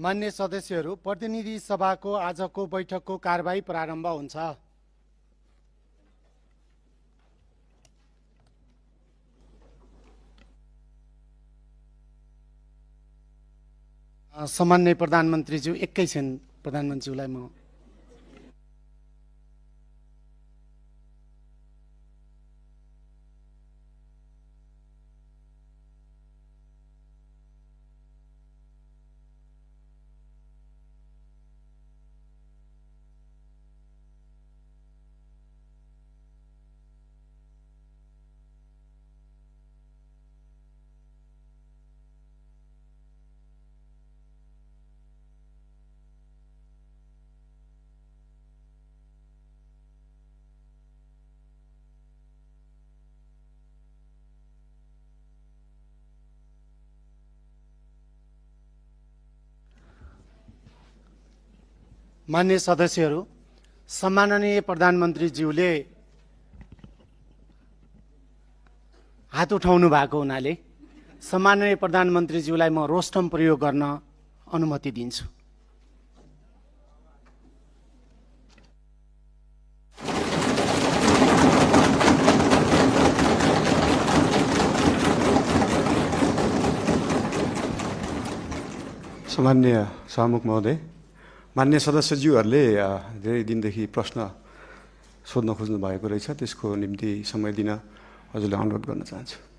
मान्य सदस्यहरू, प्रतिनिधि सभाको आजको बैठकको कारबाही प्रारम्भ हुन्छ। सम्माननीय प्रधानमन्त्रीज्यू, एकैछिन प्रधानमन्त्रीज्यूलाई म मान्य सदस्यहरू, सम्माननीय प्रधानमन्त्रीज्यूले हात उठाउनु भएको हुनाले सम्माननीय प्रधानमन्त्रीज्यूलाई म रोस्टम प्रयोग गर्न अनुमति दिन्छु। सम्माननीय सभामुख महोदय, मान्य सदस्यज्यूहरूले धेरै दिनदेखि प्रश्न सोध्न खोज्नु भएको रहेछ, त्यसको निम्ति समय दिन हजुरलाई अनुरोध गर्न चाहन्छु।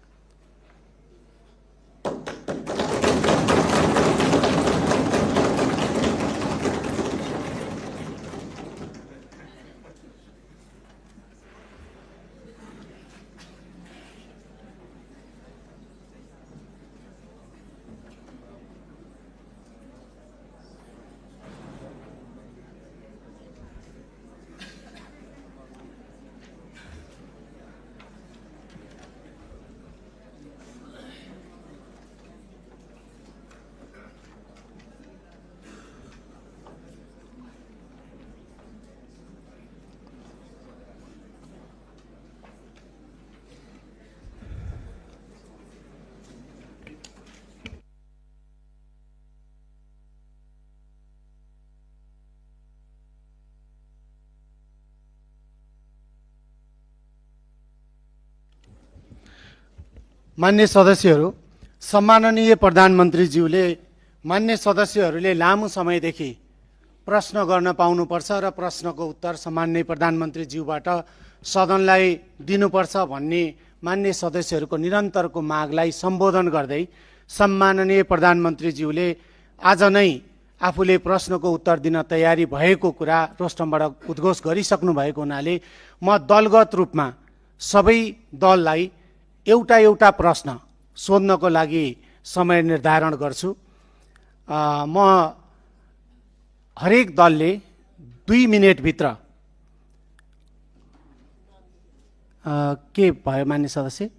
मान्य सदस्यहरू, सम्माननीय प्रधानमन्त्रीज्यूले मान्य सदस्यहरूले लामो समयदेखि प्रश्न गर्न पाउनुपर्छ र प्रश्नको उत्तर सम्माननीय प्रधानमन्त्रीज्यूबाट सदनलाई दिनुपर्छ भन्ने मान्य सदस्यहरूको निरन्तरको मागलाई सम्बोधन गर्दै सम्माननीय प्रधानमन्त्रीज्यूले आज नै आफूले प्रश्नको उत्तर दिन तयारी भएको कुरा रोस्टमबाट उद्घोष गरिसक्नु भएको हुनाले म दलगत रूपमा सबै दललाई एउटा एउटा प्रश्न सोध्नको लागि समय निर्धारण गर्छु। म हरेक दलले 2 मिनेटभित्र के भयो मान्य सदस्य,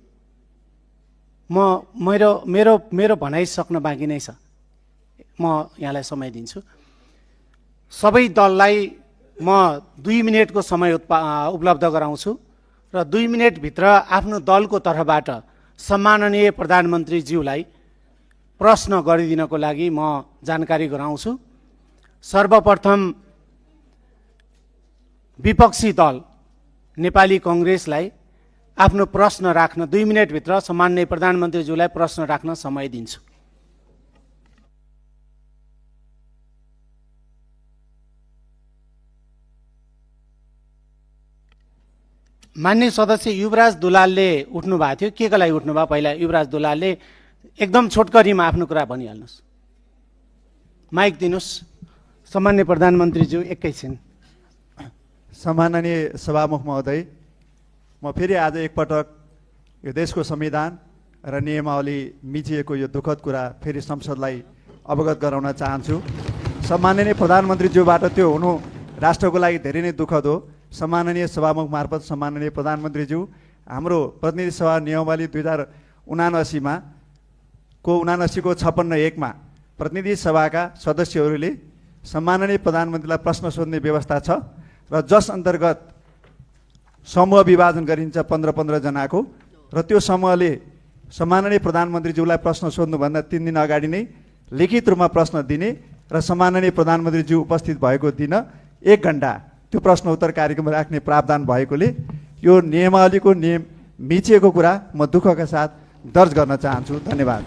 मेरो भनाइ सक्न बाँकी नै छ, म यहाँलाई समय दिन्छु। सबै दललाई म 2 मिनेटको समय उपलब्ध गराउँछु र 2 मिनेटभित्र आफ्नो दलको तर्फबाट सम्माननीय प्रधानमन्त्रीज्यूलाई प्रश्न गरिदिनको लागि म जानकारी गराउँछु। सर्वप्रथम विपक्षी दल नेपाली कांग्रेसलाई आफ्नो प्रश्न राख्न 2 मिनेटभित्र सम्माननीय प्रधानमन्त्रीज्यूलाई प्रश्न राख्न समय दिन्छु। मान्य सदस्य युवराज दुलालले उठ्नु भएको थियो, के को लागि उठ्नुभयो? पहिला युवराज दुलालले एकदम छोटकरीमा आफ्नो कुरा भनिहाल्नुहोस्। माइक दिनुहोस्। सम्माननीय प्रधानमन्त्रीज्यू, एकैछिन। सम्माननीय सभामुख महोदय, म फेरि आज एकपटक यो देशको संविधान र नियमावली मिचिएको यो दुःखद कुरा फेरि संसदलाई अवगत गराउन चाहन्छु। सम्माननीय प्रधानमन्त्रीज्यूबाट त्यो हुनु राष्ट्रको लागि धेरै नै दुःखद हो। सम्माननीय सभामुख मार्फत सम्माननीय प्रधानमन्त्रीज्यू, हाम्रो प्रतिनिधि सभा नियमावली 2079 को 56(1) मा प्रतिनिधि सभाका सदस्यहरूले सम्माननीय प्रधानमन्त्रीलाई प्रश्न सोध्ने व्यवस्था छ र जस अन्तर्गत समूह विभाजन गरिन्छ 15-15 जनाको, र त्यो समूहले सम्माननीय प्रधानमन्त्रीज्यूलाई प्रश्न सोध्नुभन्दा 3 दिन अगाडि नै लिखित रूपमा प्रश्न दिने र सम्माननीय प्रधानमन्त्रीज्यू उपस्थित भएको दिन 1 घण्टा त्यो प्रश्न उत्तर कार्यक्रम राख्ने प्रावधान भएकोले यो नियमावलीको नियम मिचिएको कुरा म दुःखका साथ दर्ज गर्न चाहन्छु। धन्यवाद।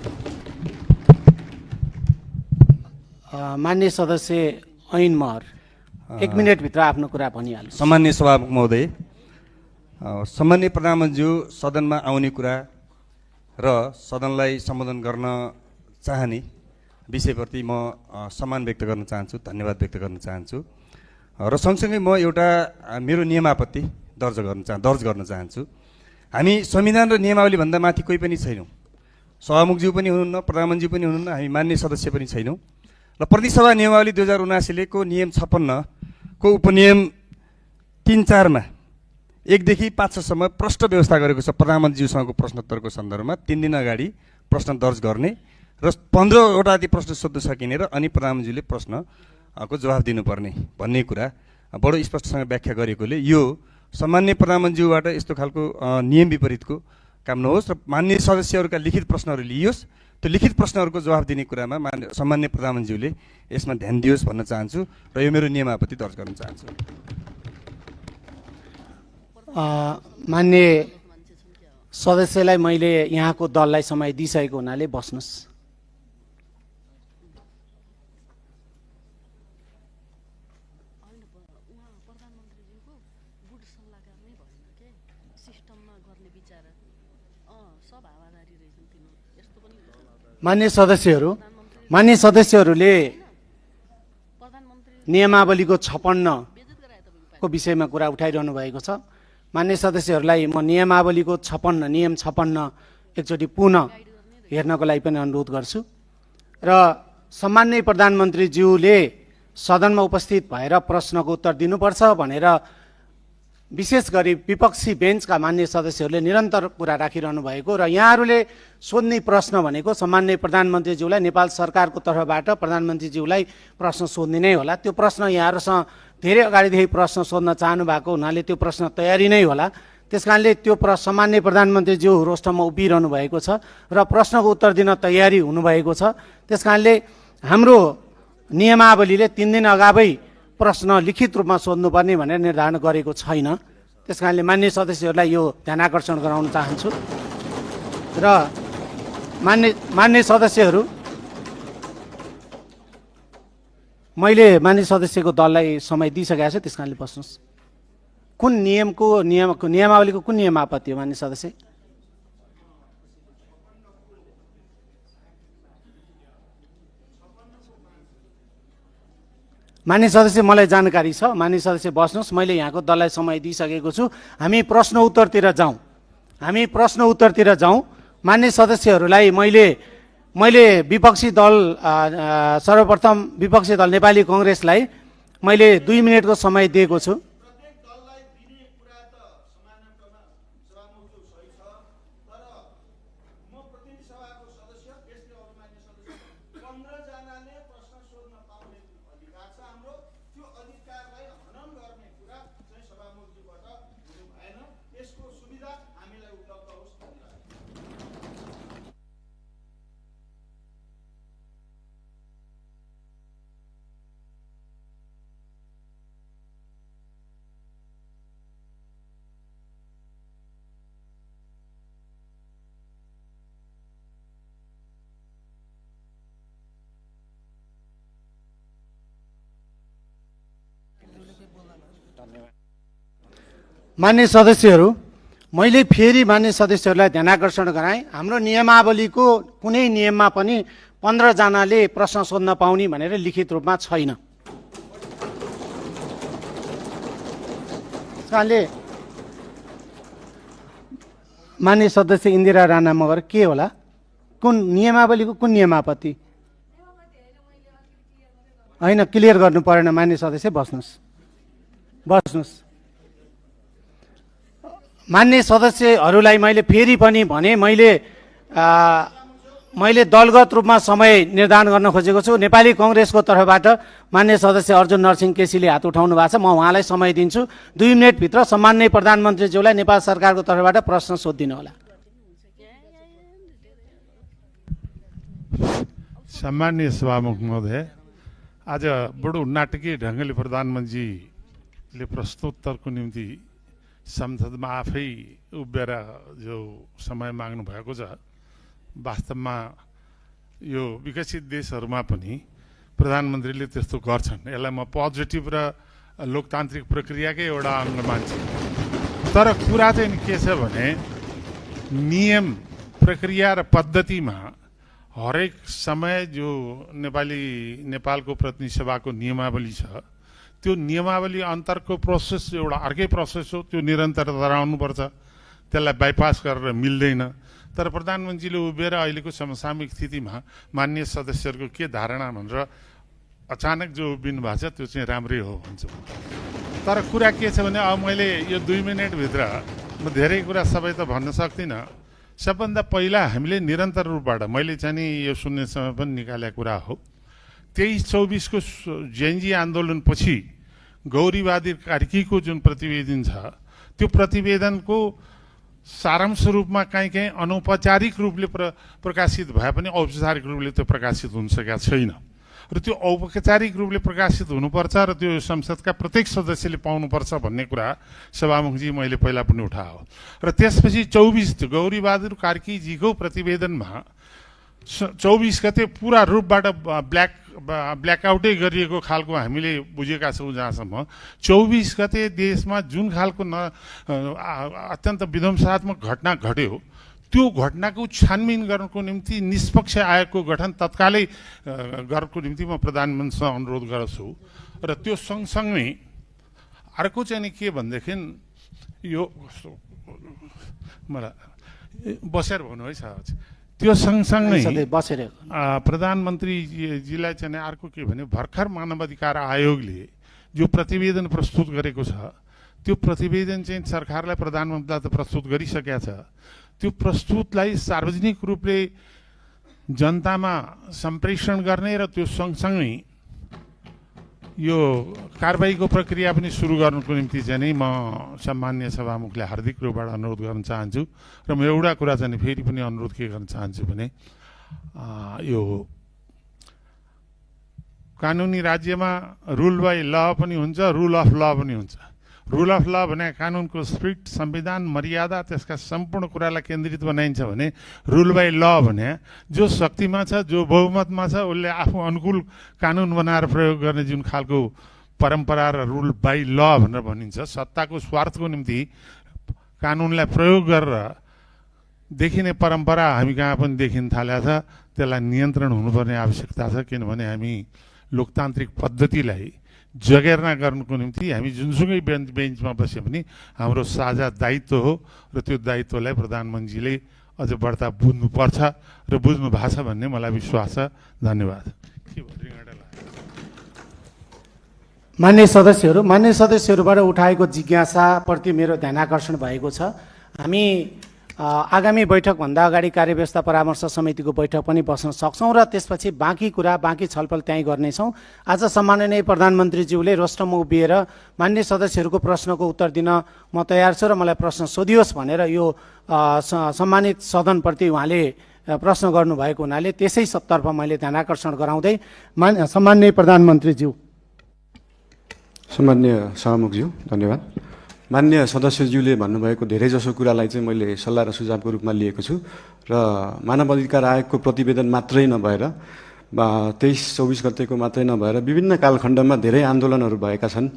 माननीय सदस्य ऐन महर 1 मिनटभित्र आफ्नो कुरा भनिहाल्नु। सम्माननीय सभामुख महोदय, सम्माननीय प्रधानमन्त्रीज्यू सदनमा आउने कुरा र सदनलाई सम्बोधन गर्न चाहने विषयप्रति म सम्मान व्यक्त गर्न चाहन्छु, धन्यवाद व्यक्त गर्न चाहन्छु र सँगसँगै म एउटा मेरो नियमापत्ति दर्ज गर्न चाहन्छु। हामी संविधान र नियमावलीभन्दा माथि कोही पनि छैनौँ। सभामुखज्यू पनि हुनुहुन्न, प्रधानमन्त्रीज्यू पनि हुनुहुन्न, हामी मान्य सदस्य पनि छैनौँ र प्रतिसभा नियमावली 2079 को नियम 56 को उपनियम 3-4 मा 1 देखि 5 सम्म प्रश्न व्यवस्था गरेको छ। प्रधानमन्त्रीज्यूसँगको प्रश्नोत्तरको सन्दर्भमा 3 दिन अगाडि प्रश्न दर्ज गर्ने र 15 वटा जति प्रश्न सोध्न सकिने र अनि प्रधानमन्त्रीले प्रश्नको जवाफ दिनुपर्ने भन्ने कुरा बडो स्पष्टसँग व्याख्या गरेकोले यो सम्माननीय प्रधानमन्त्रीज्यूबाट यस्तो खालको नियम विपरीतको काम नहोस् र माननीय सदस्यहरूका लिखित प्रश्नहरू लिइयोस्। त्यो लिखित प्रश्नहरूको जवाफ दिने कुरामा सम्माननीय प्रधानमन्त्रीज्यूले यसमा ध्यान दियोस् भन्न चाहन्छु र यो मेरो नियमावली दर्ज गर्न चाहन्छु। मान्य सदस्यलाई मैले यहाँको दललाई समय दिइसकेको हुनाले बस्नुहोस्। मान्य सदस्यहरूले नियमावलीको 56 को विषयमा कुरा उठाइरहनु भएको छ। मान्य सदस्यहरूलाई म नियमावलीको 56 नियम 56 एकचोटि पुनः हेर्नको लागि पनि अनुरोध गर्छु र सम्माननीय प्रधानमन्त्रीज्यूले सदनमा उपस्थित भएर प्रश्नको उत्तर दिनुपर्छ भनेर विशेष गरी विपक्षी बेन्चका मान्य सदस्यहरूले निरन्तर कुरा राखिरहनु भएको र यहाँहरूले सोध्ने प्रश्न भनेको सम्माननीय प्रधानमन्त्रीज्यूलाई नेपाल सरकारको तर्फबाट प्रधानमन्त्रीज्यूलाई प्रश्न सोध्ने नै होला। त्यो प्रश्न यहाँहरूसँग धेरै अगाडिदेखि प्रश्न सोध्न चाहनु भएको हुनाले त्यो प्रश्न तयारी नै होला। त्यसकारणले त्यो सामान्य प्रधानमन्त्रीज्यू रोस्टरमा उभिरहनु भएको छ र प्रश्नको उत्तर दिन तयारी हुनुभएको छ। त्यसकारणले हाम्रो नियमावलीले 3 दिन अगावै प्रश्न लिखित रूपमा सोध्नुपर्ने भनेर निर्धारण गरेको छैन। त्यसकारणले मान्य सदस्यहरूलाई यो ध्यान आकर्षण गराउन चाहन्छु र मान्य सदस्यहरू, मैले मान्य सदस्यको दललाई समय दिइसकेको छु, त्यसकारणले बस्नुहोस्। कुन नियमावलीको कुन नियम आपत्ति हो मान्य सदस्य? मान्य सदस्य, मलाई जानकारी छ। मान्य सदस्य बस्नुहोस्, मैले यहाँको दललाई समय दिइसकेको छु। हामी प्रश्न उत्तरतिर जाउँ। मान्य सदस्यहरूलाई मैले विपक्षी दल सर्वप्रथम विपक्षी दल नेपाली कांग्रेसलाई मैले 2 मिनेटको समय दिएको छु। मान्य सदस्यहरू, मैले फेरि मान्य सदस्यहरूलाई ध्यान आकर्षण गराएँ, हाम्रो नियमावलीको कुनै नियममा पनि 15 जनाले प्रश्न सोध्न पाउने भनेर लिखित रूपमा छैन। त्यसकारणले मान्य सदस्य इन्दिरा राणा मगर के होला? कुन नियमावलीको कुन नियम आपत्ति? होइन, क्लियर गर्नु परेन। मान्य सदस्य बस्नुहोस्। मान्य सदस्यहरूलाई मैले फेरि पनि भने, मैले दलगत रूपमा समय निर्धारण गर्न खोजेको छु। नेपाली कांग्रेसको तर्फबाट मान्य सदस्य अर्जुन नरसिंह केसीले हात उठाउनु भएको छ। म उहाँलाई समय दिन्छु। 2 मिनेटभित्र सम्माननीय प्रधानमन्त्रीज्यूलाई नेपाल सरकारको तर्फबाट प्रश्न सोधिदिनु होला। सम्माननीय सभामुख महोदय, आज बडो नाटकीय ढङ्गले प्रधानमन्त्रीले प्रश्नोत्तरको निम्ति संसदमा आफै उभिएर जो समय माग्नु भएको छ, वास्तवमा यो विकसित देशहरूमा पनि प्रधानमन्त्रीले त्यस्तो गर्छन्। यसलाई म पोजिटिभ र लोकतान्त्रिक प्रक्रियाकै एउटा अङ्ग मान्छु। तर कुरा चाहिँ के छ भने नियम प्रक्रिया र पद्धतिमा हरेक समय जो नेपालको प्रतिनिधि सभाको नियमावली छ, त्यो नियमावली अन्तरको प्रोसेस एउटा अर्कै प्रोसेस हो, त्यो निरन्तरता रहनुपर्छ, त्यसलाई बाइपास गरेर मिल्दैन। तर प्रधानमन्त्रीले उभिएर अहिलेको समसामयिक स्थितिमा माननीय सदस्यहरूको के धारणा भनेर अचानक जो उभिनु भएको छ त्यो चाहिँ राम्रै हो भन्छु। तर कुरा के छ भने अब मैले यो 2 मिनटभित्र म धेरै कुरा सबै त भन्न सक्दिनँ। सबभन्दा पहिला हामीले निरन्तर रूपबाट मैले चाहिँ नि यो सुन्ने समय पनि निकालेको कुरा हो, 23-24 को जेएनजी आन्दोलनपछि गौरीवादी कार्कीको जुन प्रतिवेदन छ, त्यो प्रतिवेदनको सारांश रूपमा कहीँ अनौपचारिक रूपले प्रकाशित भए पनि औपचारिक रूपले त्यो प्रकाशित हुन सकेको छैन। र त्यो औपचारिक रूपले प्रकाशित हुनुपर्छ र त्यो संसदका प्रत्येक सदस्यले पाउनुपर्छ भन्ने कुरा सभामुखजी मैले पहिला पनि उठायो। र त्यसपछि 24 गौरीबहादुर कार्कीजीको प्रतिवेदनमा 24 गते पुरा रूपबाट ब्ल्याकआउटै गरिएको खालको हामीले बुझेका छौँ। जहाँसम्म 24 गते देशमा जुन खालको अत्यन्त विध्वंसात्मक घटना घट्यो, त्यो घटनाको छानबिन गर्नको निम्ति निष्पक्ष आयोगको गठन तत्कालै गर्नको निम्ति म प्रधानमन्त्रीसँग अनुरोध गर्छु। र त्यो सँगसँगै अर्को चाहिँ नि के भनेदेखि यो मलाई बसेर भन्नु है साहब, त्यो सँगसँगै प्रधानमन्त्रीजीलाई चाहिँ अर्को के भने भर्खर मानवाधिकार आयोगले जो प्रतिवेदन प्रस्तुत गरेको छ, त्यो प्रतिवेदन चाहिँ सरकारलाई प्रधानमन्त्रीलाई त प्रस्तुत गरिसकेका छ। त्यो प्रस्तुतलाई सार्वजनिक रूपले जनतामा सम्प्रेषण गर्ने र त्यो सँगसँगै यो कारबाहीको प्रक्रिया पनि सुरु गर्नुको निम्ति चाहिँ नि म सम्माननीय सभामुखले हार्दिक रूपबाट अनुरोध गर्न चाहन्छु। र म एउटा कुरा चाहिँ फेरि पनि अनुरोध के गर्न चाहन्छु भने यो कानुनी राज्यमा रुल बाई ल पनि हुन्छ, रुल अफ ल पनि हुन्छ। रुल अफ ल भने कानुनको स्ट्रिक्ट संविधान मर्यादा त्यसका सम्पूर्ण कुरालाई केन्द्रित बनाइन्छ भने रुल बाई ल भने जो शक्तिमा छ, जो बहुमतमा छ, उसले आफू अनुकूल कानुन बनाएर प्रयोग गर्ने जुन खालको परम्परा र रुल बाई ल भनेर भनिन्छ, सत्ताको स्वार्थको निम्ति कानुनलाई प्रयोग गरेर देखिने परम्परा हामी कहाँ पनि देखिन थालेको छ। त्यसलाई नियन्त्रण हुनुपर्ने आवश्यकता छ, किनभने हामी लोकतान्त्रिक पद्धतिलाई जगेर्ना गर्नुको निम्ति हामी जुनसुकै बेन्चमा बसे पनि हाम्रो साझा दायित्व हो र त्यो दायित्वलाई प्रधानमन्त्रीले अझ बढ्ता बुझ्नुपर्छ र बुझ्नु भएको छ भन्ने मलाई विश्वास छ। धन्यवाद। मान्य सदस्यहरूबाट उठाएको जिज्ञासाप्रति मेरो ध्यानाकर्षण भएको छ। हामी आगामी बैठकभन्दा अगाडि कार्यव्यवस्था परामर्श समितिको बैठक पनि बस्न सक्छौँ र त्यसपछि बाँकी कुरा बाँकी छलफल त्यहीँ गर्नेछौँ। आज सम्माननीय प्रधानमन्त्रीज्यूले रोस्टरमा उभिएर मान्य सदस्यहरूको प्रश्नको उत्तर दिन म तयार छु र मलाई प्रश्न सोधियोस् भनेर यो सम्मानित सदनप्रति उहाँले प्रश्न गर्नुभएको हुनाले त्यसै तर्फ मैले ध्यानाकर्षण गराउँदै सम्माननीय प्रधानमन्त्रीज्यू। सम्माननीय सभामुखज्यू धन्यवाद। मान्य सदस्यज्यूले भन्नुभएको धेरैजसो कुरालाई चाहिँ मैले सल्लाह र सुझावको रूपमा लिएको छु र मानव अधिकार आयोगको प्रतिवेदन मात्रै नभएर 23-24 गतेको मात्रै नभएर विभिन्न कालखण्डमा धेरै आन्दोलनहरू भएका छन्,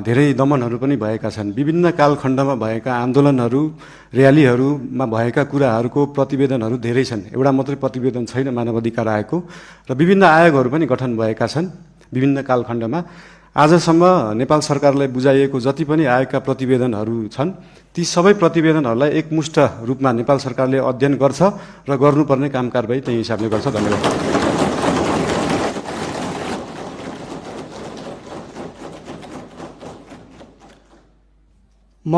धेरै दमनहरू पनि भएका छन्। विभिन्न कालखण्डमा भएका आन्दोलनहरू, र्यालीहरूमा भएका कुराहरूको प्रतिवेदनहरू धेरै छन्। एउटा मात्रै प्रतिवेदन छैन मानव अधिकार आयोगको र विभिन्न आयोगहरू पनि गठन भएका छन् विभिन्न कालखण्डमा। आजसम्म नेपाल सरकारलाई बुझाइएको जति पनि आयोगका प्रतिवेदनहरू छन्, ती सबै प्रतिवेदनहरूलाई एकमुष्ट रूपमा नेपाल सरकारले अध्ययन गर्छ र गर्नुपर्ने काम कारबाही त्यही हिसाबले गर्छ। धन्यवाद। म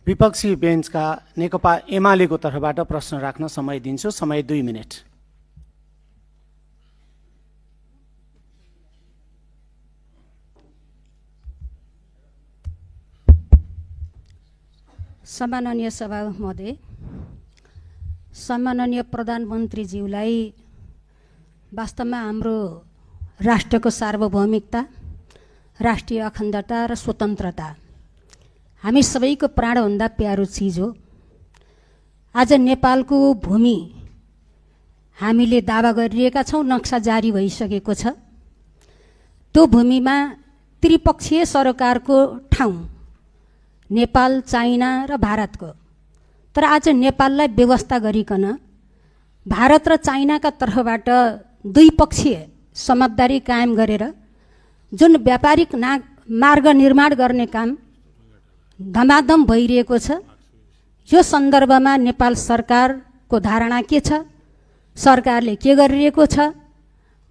विपक्षी बेन्चका नेकपा एमालेको तर्फबाट प्रश्न राख्न समय दिन्छु। समय 2 मिनट। सम्माननीय सभा महोदय, सम्माननीय प्रधानमन्त्रीज्यूलाई वास्तवमा हाम्रो राष्ट्रको सार्वभौमिकता, राष्ट्रिय अखण्डता र स्वतन्त्रता हामी सबैको प्राणभन्दा प्यारो चिज हो। आज नेपालको भूमि हामीले दावा गरिरहेका छौँ, नक्सा जारी भइसकेको छ। त्यो भूमिमा त्रिपक्षीय सरकारको ठाउँ नेपाल, चाइना र भारतको। तर आज नेपाललाई व्यवस्था गरिकन भारत र चाइनाका तर्फबाट द्विपक्षीय समझदारी कायम गरेर जुन व्यापारिक मार्ग निर्माण गर्ने काम धमाधम भइरहेको छ, यो सन्दर्भमा नेपाल सरकारको धारणा के छ, सरकारले के गरिरहेको छ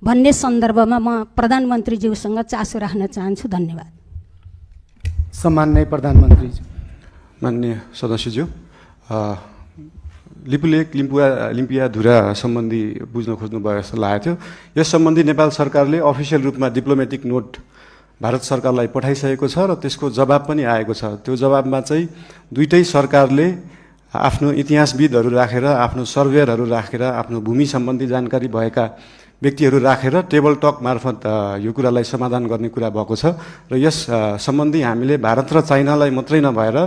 भन्ने सन्दर्भमा म प्रधानमन्त्रीज्यूसँग चासो राख्न चाहन्छु। धन्यवाद। सम्माननीय प्रधानमन्त्रीज्यू। माननीय सदस्यज्यू, लिपुलेक लिम्पियाधुरा सम्बन्धी बुझ्न खोज्नुभयो जस्तो लागेको थियो। यस सम्बन्धी नेपाल सरकारले अफिसियल रूपमा डिप्लोमेटिक नोट भारत सरकारलाई पठाइसकेको छ र त्यसको जवाब पनि आएको छ। त्यो जवाबमा चाहिँ दुईटै सरकारले आफ्नो इतिहासविदहरू राखेर, आफ्नो सर्वेयरहरू राखेर, आफ्नो भूमि सम्बन्धी जानकारी भएका व्यक्तिहरू राखेर टेबल टक मार्फत यो कुरालाई समाधान गर्ने कुरा भएको छ। र यस सम्बन्धी हामीले भारत र चाइनालाई मात्रै नभएर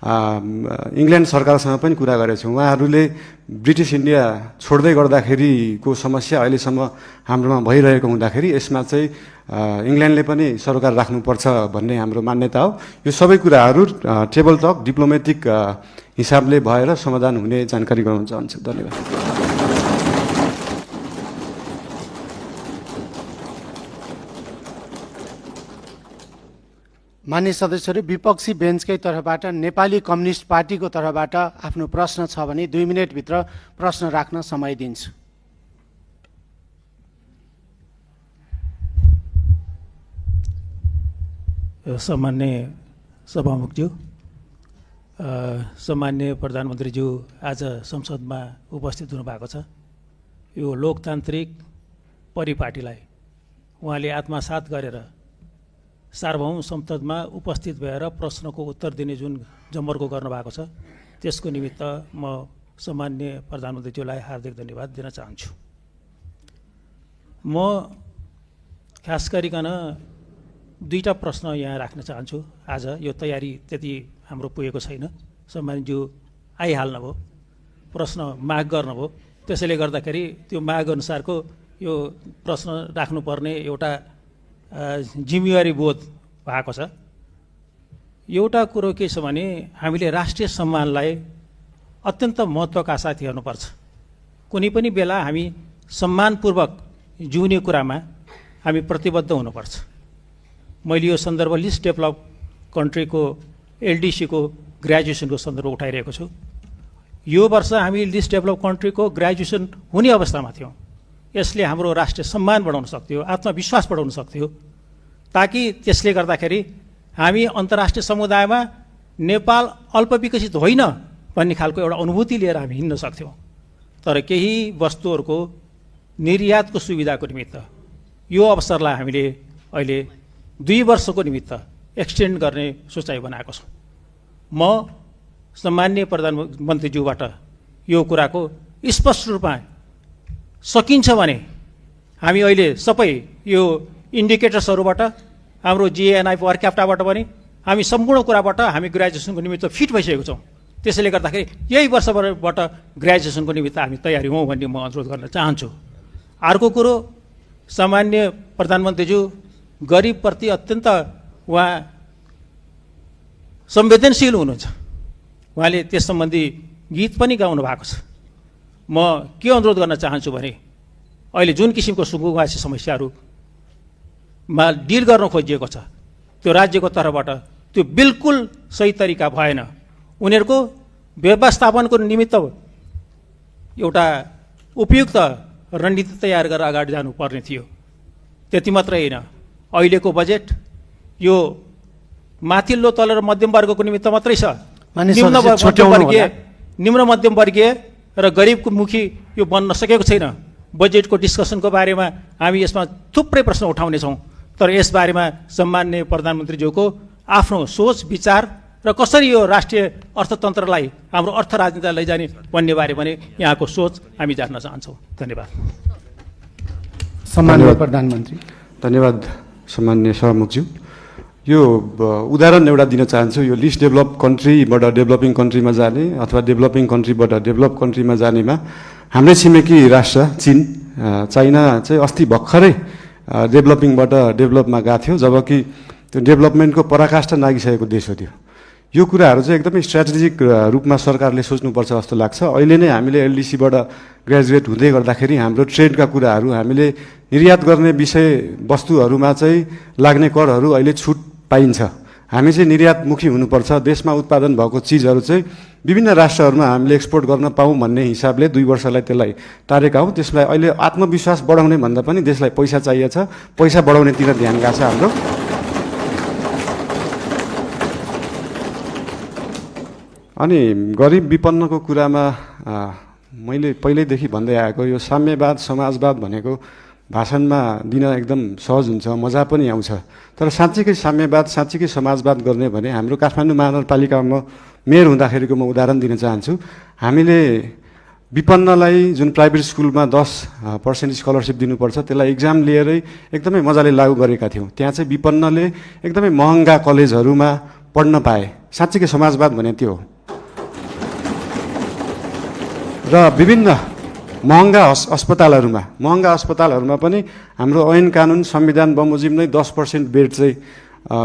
इङ्ल्यान्ड सरकारसँग पनि कुरा गरेछौँ। उहाँहरूले ब्रिटिस इन्डिया छोड्दै गर्दाखेरिको समस्या अहिलेसम्म हाम्रोमा भइरहेको हुँदाखेरि यसमा चाहिँ इङ्ल्यान्डले पनि सरकार राख्नुपर्छ भन्ने हाम्रो मान्यता हो। यो सबै कुराहरू टेबल टक डिप्लोमेटिक हिसाबले भएर समाधान हुने जानकारी गराउन चाहन्छु। धन्यवाद। मान्य सदस्यहरू, विपक्षी बेन्चकै तर्फबाट नेपाली कम्युनिस्ट पार्टीको तर्फबाट आफ्नो प्रश्न छ भने 2 मिनटभित्र प्रश्न राख्न समय दिन्छु। सम्मान्य सभामुखज्यू, सम्मान्य प्रधानमन्त्रीज्यू आज संसदमा उपस्थित हुनुभएको छ। यो लोकतान्त्रिक परिपाटीलाई उहाँले आत्मसात गरेर सार्वभौम संसदमा उपस्थित भएर प्रश्नको उत्तर दिने जुन जमर्को गर्नुभएको छ, त्यसको निमित्त म सम्मान्य प्रधानमन्त्रीज्यूलाई हार्दिक धन्यवाद दिन चाहन्छु। म खास गरिकन 2टा प्रश्न यहाँ राख्न चाहन्छु। आज यो तयारी त्यति हाम्रो पुगेको छैन। सम्मानज्यू आइहाल्नुभयो, प्रश्न माग गर्नुभयो, त्यसैले गर्दाखेरि त्यो माग अनुसारको यो प्रश्न राख्नुपर्ने एउटा जिम्मेवारी बोध भएको छ। एउटा कुरो के छ भने हामीले राष्ट्रिय सम्मानलाई अत्यन्त महत्त्वका साथ हेर्नुपर्छ। कुनै पनि बेला हामी सम्मानपूर्वक जिउने कुरामा हामी प्रतिबद्ध हुनुपर्छ। मैले यो सन्दर्भ लिस्ट डेभलप कन्ट्रीको एलडिसीको ग्रेजुएसनको सन्दर्भ उठाइरहेको छु। यो वर्ष हामी लिस्ट डेभलप कन्ट्रीको ग्रेजुएसन हुने अवस्थामा थियौँ। यसले हाम्रो राष्ट्रिय सम्मान बढाउन सक्थ्यो, आत्मविश्वास बढाउन सक्थ्यो, ताकि त्यसले गर्दाखेरि हामी अन्तर्राष्ट्रिय समुदायमा नेपाल अल्पविकसित होइन भन्ने खालको एउटा अनुभूति लिएर हामी हिँड्न सक्थ्यौँ। तर केही वस्तुहरूको निर्यातको सुविधाको निमित्त यो अवसरलाई हामीले अहिले 2 वर्षको निमित्त एक्सटेन्ड गर्ने सोचाइ बनाएको छौँ। म सम्मान्य प्रधानमन्त्रीज्यूबाट यो कुराको स्पष्ट रूपमा सकिन्छ भने हामी अहिले सबै यो इन्डिकेटर्सहरूबाट, हाम्रो जिएनआई पर क्याप्टाबाट पनि हामी सम्पूर्ण कुराबाट हामी ग्रेजुएसनको निमित्त फिट भइसकेको छौँ। त्यसैले गर्दाखेरि यही वर्षबाट ग्रेजुएसनको निमित्त हामी तयारी हौँ भन्ने म अनुरोध गर्न चाहन्छु। अर्को कुरो, सामान्य प्रधानमन्त्रीज्यू गरिबप्रति अत्यन्त उहाँ संवेदनशील हुनुहुन्छ। उहाँले त्यस सम्बन्धी गीत पनि गाउनु भएको छ। म के अनुरोध गर्न चाहन्छु भने अहिले जुन किसिमको सुकुम्बासी समस्याहरूमा डिल गर्न खोजिएको छ, त्यो राज्यको तर्फबाट त्यो बिल्कुल सही तरिका भएन। उनीहरूको व्यवस्थापनको निमित्त एउटा उपयुक्त रणनीति तयार गरेर अगाडि जानुपर्ने थियो। त्यति मात्रै होइन, अहिलेको बजेट यो माथिल्लो तल र मध्यम वर्गको निमित्त मात्रै छ। निम्न मध्यम वर्गीय र गरिबको मुखी यो बन्न सकेको छैन। बजेटको डिस्कसनको बारेमा हामी यसमा थुप्रै प्रश्न उठाउनेछौँ, तर यसबारेमा सम्मान्य प्रधानमन्त्रीज्यूको आफ्नो सोच विचार र कसरी यो राष्ट्रिय अर्थतन्त्रलाई, हाम्रो अर्थ राजनीतिलाई लैजाने भन्ने बारे पनि यहाँको सोच हामी जान्न चाहन्छौँ। धन्यवाद। सम्माननीय धन्यवाद। प्रधानमन्त्री। धन्यवाद सम्मान्य सभामुखज्यू। यो उदाहरण एउटा दिन चाहन्छु। यो लिस्ट डेभलप कन्ट्रीबाट डेभलपिङ कन्ट्रीमा जाने अथवा डेभलपिङ कन्ट्रीबाट डेभलप कन्ट्रीमा जानेमा हाम्रै छिमेकी राष्ट्र चीन, चाइना चाहिँ अस्ति भर्खरै डेभलपिङबाट डेभलपमा गएको थियो, जबकि त्यो डेभलपमेन्टको पराकाष्ठा नागिसकेको देश हो त्यो। यो कुराहरू चाहिँ एकदमै स्ट्राटेजिक रूपमा सरकारले सोच्नुपर्छ जस्तो लाग्छ। अहिले नै हामीले एलडिसीबाट ग्रेजुएट हुँदै गर्दाखेरि हाम्रो ट्रेडका कुराहरू, हामीले निर्यात गर्ने विषय वस्तुहरूमा चाहिँ लाग्ने करहरू अहिले छुट पाइन्छ। हामी चाहिँ निर्यातमुखी हुनुपर्छ। देशमा उत्पादन भएको चिजहरू चाहिँ विभिन्न राष्ट्रहरूमा हामीले एक्सपोर्ट गर्न पाऊँ भन्ने हिसाबले 2 वर्षलाई त्यसलाई टारेका हौँ। त्यसलाई अहिले आत्मविश्वास बढाउने भन्दा पनि देशलाई पैसा चाहिएको छ, पैसा बढाउनेतिर ध्यान गएको छ हाम्रो। अनि गरिब विपन्नको कुरामा मैले पहिल्यैदेखि भन्दै आएको यो साम्यवाद समाजवाद भनेको भाषणमा दिन एकदम सहज हुन्छ, मजा पनि आउँछ। तर साँच्चीकै साम्यवाद साँच्चीकै समाजवाद गर्ने भने हाम्रो काठमाडौँ महानगरपालिकामा मेयर हुँदाखेरिको म उदाहरण दिन चाहन्छु। हामीले विपन्नलाई जुन प्राइभेट स्कुलमा 10% स्कलरसिप दिनुपर्छ त्यसलाई इक्जाम लिएरै एकदमै मजाले लागू गरेका थियौँ। त्यहाँ चाहिँ विपन्नले एकदमै महँगा कलेजहरूमा पढ्न पाए। साँच्चीकै समाजवाद भने त्यो हो। र विभिन्न महँगा अस्पतालहरूमा पनि हाम्रो ऐन कानुन संविधान बमोजिम नै 10% बेड चाहिँ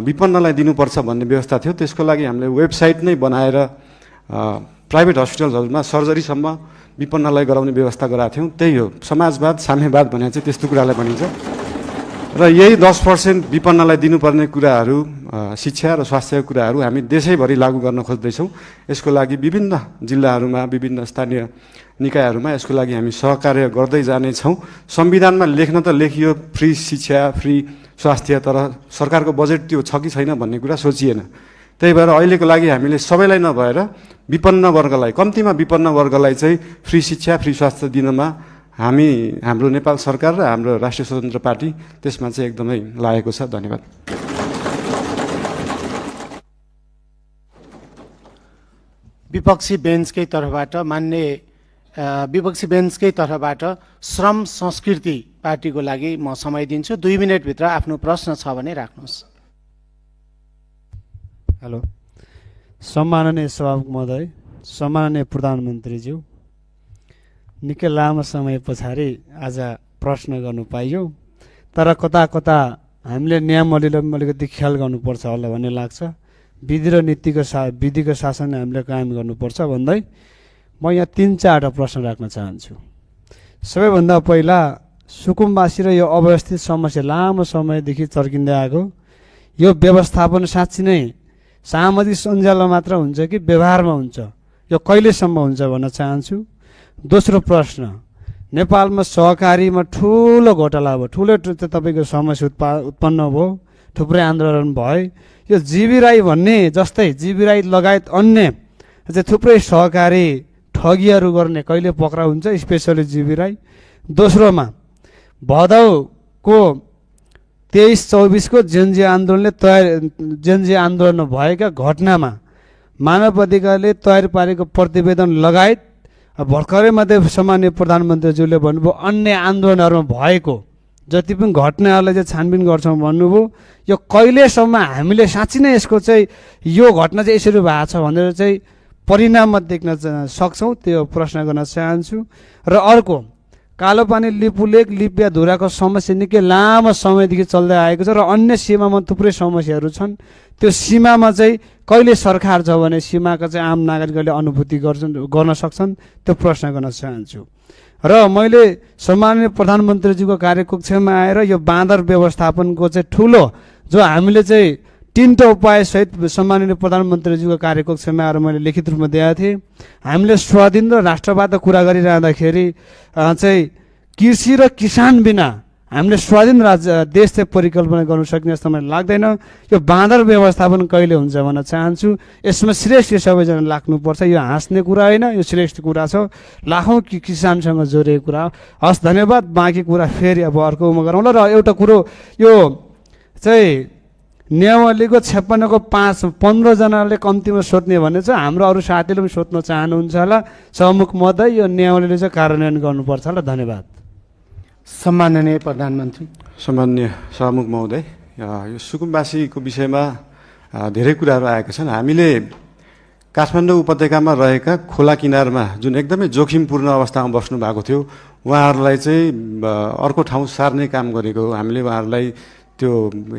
विपन्नलाई दिनुपर्छ भन्ने व्यवस्था थियो। त्यसको लागि हामीले वेबसाइट नै बनाएर प्राइभेट हस्पिटलहरूमा सर्जरीसम्म विपन्नलाई गराउने व्यवस्था गराएको थियौँ। त्यही हो समाजवाद साम्यवाद भने चाहिँ त्यस्तो कुरालाई भनिन्छ। र यही 10% विपन्नलाई दिनुपर्ने कुराहरू, शिक्षा र स्वास्थ्यका कुराहरू हामी देशैभरि लागू गर्न खोज्दैछौँ। यसको लागि विभिन्न जिल्लाहरूमा विभिन्न स्थानीय निकायहरूमा यसको लागि हामी सहकार्य गर्दै जानेछौँ। संविधानमा लेख्न त लेखियो फ्री शिक्षा फ्री स्वास्थ्य, तर सरकारको बजेट त्यो छ कि छैन भन्ने कुरा सोचिएन। त्यही भएर अहिलेको लागि हामीले सबैलाई नभएर विपन्न वर्गलाई, कम्तीमा विपन्न वर्गलाई चाहिँ फ्री शिक्षा फ्री स्वास्थ्य दिनमा हाम्रो नेपाल सरकार र हाम्रो राष्ट्रिय स्वतन्त्र पार्टी त्यसमा चाहिँ एकदमै लागेको छ। धन्यवाद। विपक्षी बेन्चकै तर्फबाट श्रम संस्कृति पार्टीको लागि म समय दिन्छु। 2 मिनटभित्र आफ्नो प्रश्न छ भने राख्नुहोस्। हेलो, सम्माननीय सभामुख महोदय, सम्माननीय प्रधानमन्त्रीज्यू, निकै लामो समय पछाडि आज प्रश्न गर्नु पाइयो। तर कता कता हामीले नियमहरूले अलिकति ख्याल गर्नुपर्छ होला भन्ने लाग्छ। विधि र विधिको शासन हामीले कायम गर्नुपर्छ भन्दै म यहाँ 3-4वटा प्रश्न राख्न चाहन्छु। सबैभन्दा पहिला सुकुम्बासी र यो अव्यवस्थित समस्या लामो समयदेखि चर्किँदै आएको यो व्यवस्थापन साँच्ची नै सामाजिक सञ्जालमा मात्र हुन्छ कि व्यवहारमा हुन्छ, यो कहिलेसम्म हुन्छ भन्न चाहन्छु। दोस्रो प्रश्न, नेपालमा सहकारीमा ठुलो घोटाला भयो, ठुलो तपाईँको समस्या उत्पन्न भयो, थुप्रै आन्दोलन भयो। यो जीवी राई भन्ने जस्तै जीवी राई लगायत अन्य चाहिँ थुप्रै सहकारी ठगीहरू गर्ने कहिले पक्राउ हुन्छ, स्पेसली जीवी राई। दोस्रोमा भदौको 23-24 को जेनजी आन्दोलन भएका घटनामा मानव अधिकारले तयार पारेको प्रतिवेदन लगायत भर्खरै मात्रै सम्माननीय प्रधानमन्त्रीज्यूले भन्नुभयो अन्य आन्दोलनहरूमा भएको जति पनि घटनाहरूलाई चाहिँ छानबिन गर्छौँ भन्नुभयो। यो कहिलेसम्म हामीले साँच्ची नै यसको चाहिँ यो घटना चाहिँ यसरी भएको छ भनेर चाहिँ परिणाममा देख्न सक्छौँ, त्यो प्रश्न गर्न चाहन्छु। र अर्को, कालोपानी लिपुलेक लिपिया धुराको समस्या निकै लामो समयदेखि चल्दै आएको छ र अन्य सीमामा थुप्रै समस्याहरू छन्। त्यो सीमामा चाहिँ कहिले सरकार छ भने सीमाका चाहिँ आम नागरिकहरूले अनुभूति गर्न सक्छन्, त्यो प्रश्न गर्न चाहन्छु। र मैले सम्माननीय प्रधानमन्त्रीजीको कार्यकक्षमा आएर यो बाँदर व्यवस्थापनको चाहिँ ठुलो जो हामीले चाहिँ 3टा उपायसहित सम्माननीय प्रधानमन्त्रीजीको कार्यकक्षमा आएर मैले लिखित रूपमा दिएका थिएँ। हामीले स्वाधीन र राष्ट्रवाद कुरा गरिरहँदाखेरि चाहिँ कृषि र किसान बिना हामीले स्वाधीन देश चाहिँ परिकल्पना गर्न सक्ने जस्तो मलाई लाग्दैन। यो बाँदर व्यवस्थापन कहिले हुन्छ भन्न चाहन्छु। यसमा श्रेष्ठ सबैजना लाग्नुपर्छ। यो हाँस्ने कुरा होइन, यो श्रेष्ठ कुरा छ, लाखौँ किसानसँग जोडिएको कुरा हो। हस्, धन्यवाद। बाँकी कुरा फेरि अब अर्कोमा गरौँला। र एउटा कुरो, यो चाहिँ नियमावलीको 56 को 15 जनाले कम्तीमा सोध्ने भने चाहिँ हाम्रो अरू साथीले पनि सोध्न चाहनुहुन्छ होला। सभामुख महोदय, यो नियमावलीले चाहिँ कार्यान्वयन गर्नुपर्छ होला। धन्यवाद। सम्माननीय प्रधानमन्त्री, सामान्य सभामुख महोदय, यो सुकुम्बासीको विषयमा धेरै कुराहरू आएका छन्। हामीले काठमाडौँ उपत्यकामा रहेका खोला किनारमा जुन एकदमै जोखिमपूर्ण अवस्थामा बस्नु भएको थियो, उहाँहरूलाई चाहिँ अर्को ठाउँ सार्ने काम गरेको हो। हामीले उहाँहरूलाई त्यो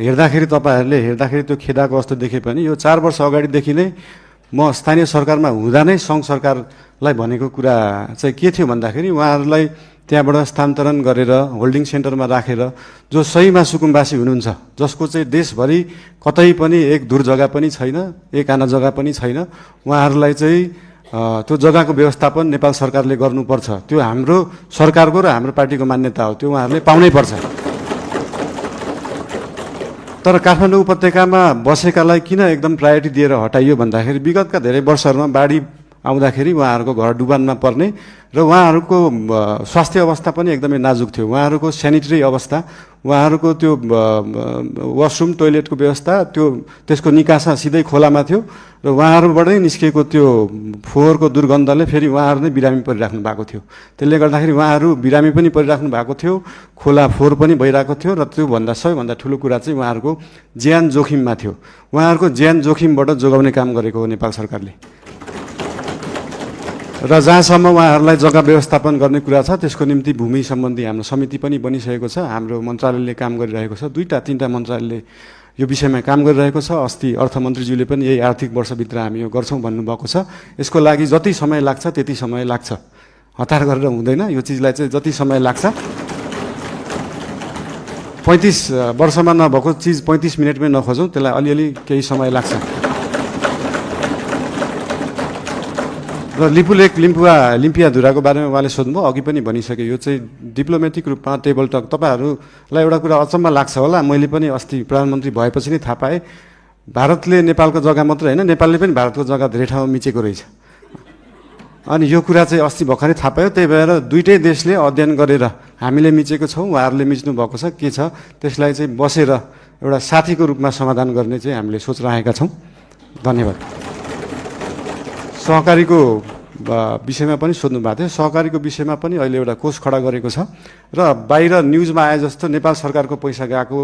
हेर्दाखेरि, तपाईँहरूले हेर्दाखेरि त्यो खेदाको अवस्था देखे पनि यो 4 वर्ष अगाडिदेखि नै म स्थानीय सरकारमा हुँदा नै सङ्घ सरकारलाई भनेको कुरा चाहिँ के थियो भन्दाखेरि उहाँहरूलाई त्यहाँबाट स्थानान्तरण गरेर होल्डिङ सेन्टरमा राखेर जो सहीमा सुकुम्बासी हुनुहुन्छ, जसको चाहिँ देशभरि कतै पनि एक दूर जग्गा पनि छैन, एक आना जग्गा पनि छैन, उहाँहरूलाई चाहिँ त्यो जग्गाको व्यवस्थापन नेपाल सरकारले गर्नुपर्छ। त्यो हाम्रो सरकारको र हाम्रो पार्टीको मान्यता हो, त्यो उहाँहरूले पाउनै पर्छ। तर काठमाडौँ उपत्यकामा बसेकालाई किन एकदम प्रायोरिटी दिएर हटाइयो भन्दाखेरि विगतका धेरै वर्षहरूमा बाढी आउँदाखेरि उहाँहरूको घर डुबानमा पर्ने र उहाँहरूको स्वास्थ्य अवस्था पनि एकदमै नाजुक थियो। उहाँहरूको सेनिटरी अवस्था, उहाँहरूको त्यो वासरुम टोइलेटको व्यवस्था, त्यसको निकासा सिधै खोलामा थियो र उहाँहरूबाटै निस्किएको त्यो फोहोरको दुर्गन्धले फेरि उहाँहरू नै बिरामी परिराख्नु भएको थियो। त्यसले गर्दाखेरि उहाँहरू बिरामी पनि परिराख्नु भएको थियो, खोला फोहोर पनि भइरहेको थियो र त्योभन्दा सबैभन्दा ठुलो कुरा चाहिँ उहाँहरूको ज्यान जोखिममा थियो। उहाँहरूको ज्यान जोखिमबाट जोगाउने काम गरेको हो नेपाल सरकारले। र जहाँसम्म उहाँहरूलाई जग्गा व्यवस्थापन गर्ने कुरा छ त्यसको निम्ति भूमि सम्बन्धी हाम्रो समिति पनि बनिसकेको छ। हाम्रो मन्त्रालयले काम गरिरहेको छ, 2-3 मन्त्रालयले यो विषयमा काम गरिरहेको छ। अस्ति अर्थमन्त्रीज्यूले पनि यही आर्थिक वर्षभित्र हामी यो गर्छौँ भन्नुभएको छ। यसको लागि जति समय लाग्छ त्यति समय लाग्छ, हतार गरेर हुँदैन। यो चिजलाई चाहिँ जति समय लाग्छ, 35 वर्षमा नभएको चिज 35 मिनटमै नखोजौँ, त्यसलाई अलिअलि केही समय लाग्छ। र लिपुलेक लिम्पियाधुराको बारेमा उहाँले सोध्नुभयो, अघि पनि भनिसकेँ। यो चाहिँ डिप्लोमेटिक रूपमा टेबल टक, तपाईँहरूलाई एउटा कुरा अचम्म लाग्छ होला, मैले पनि अस्ति प्रधानमन्त्री भएपछि नै थाहा पाएँ, भारतले नेपालको जग्गा मात्र होइन, नेपालले पनि भारतको जग्गा धेरै ठाउँमा मिचेको रहेछ। अनि यो कुरा चाहिँ अस्ति भर्खरै थाहा पायो। त्यही भएर दुईटै देशले अध्ययन गरेर हामीले मिचेको छौँ, उहाँहरूले मिच्नु भएको छ, के छ त्यसलाई चाहिँ बसेर एउटा साथीको रूपमा समाधान गर्ने चाहिँ हामीले सोच राखेका छौँ। धन्यवाद। सहकारीको विषयमा पनि सोध्नु भएको थियो। सहकारीको विषयमा पनि अहिले एउटा कोष खडा गरेको छ र बाहिर न्युजमा आए जस्तो नेपाल सरकारको पैसा गएको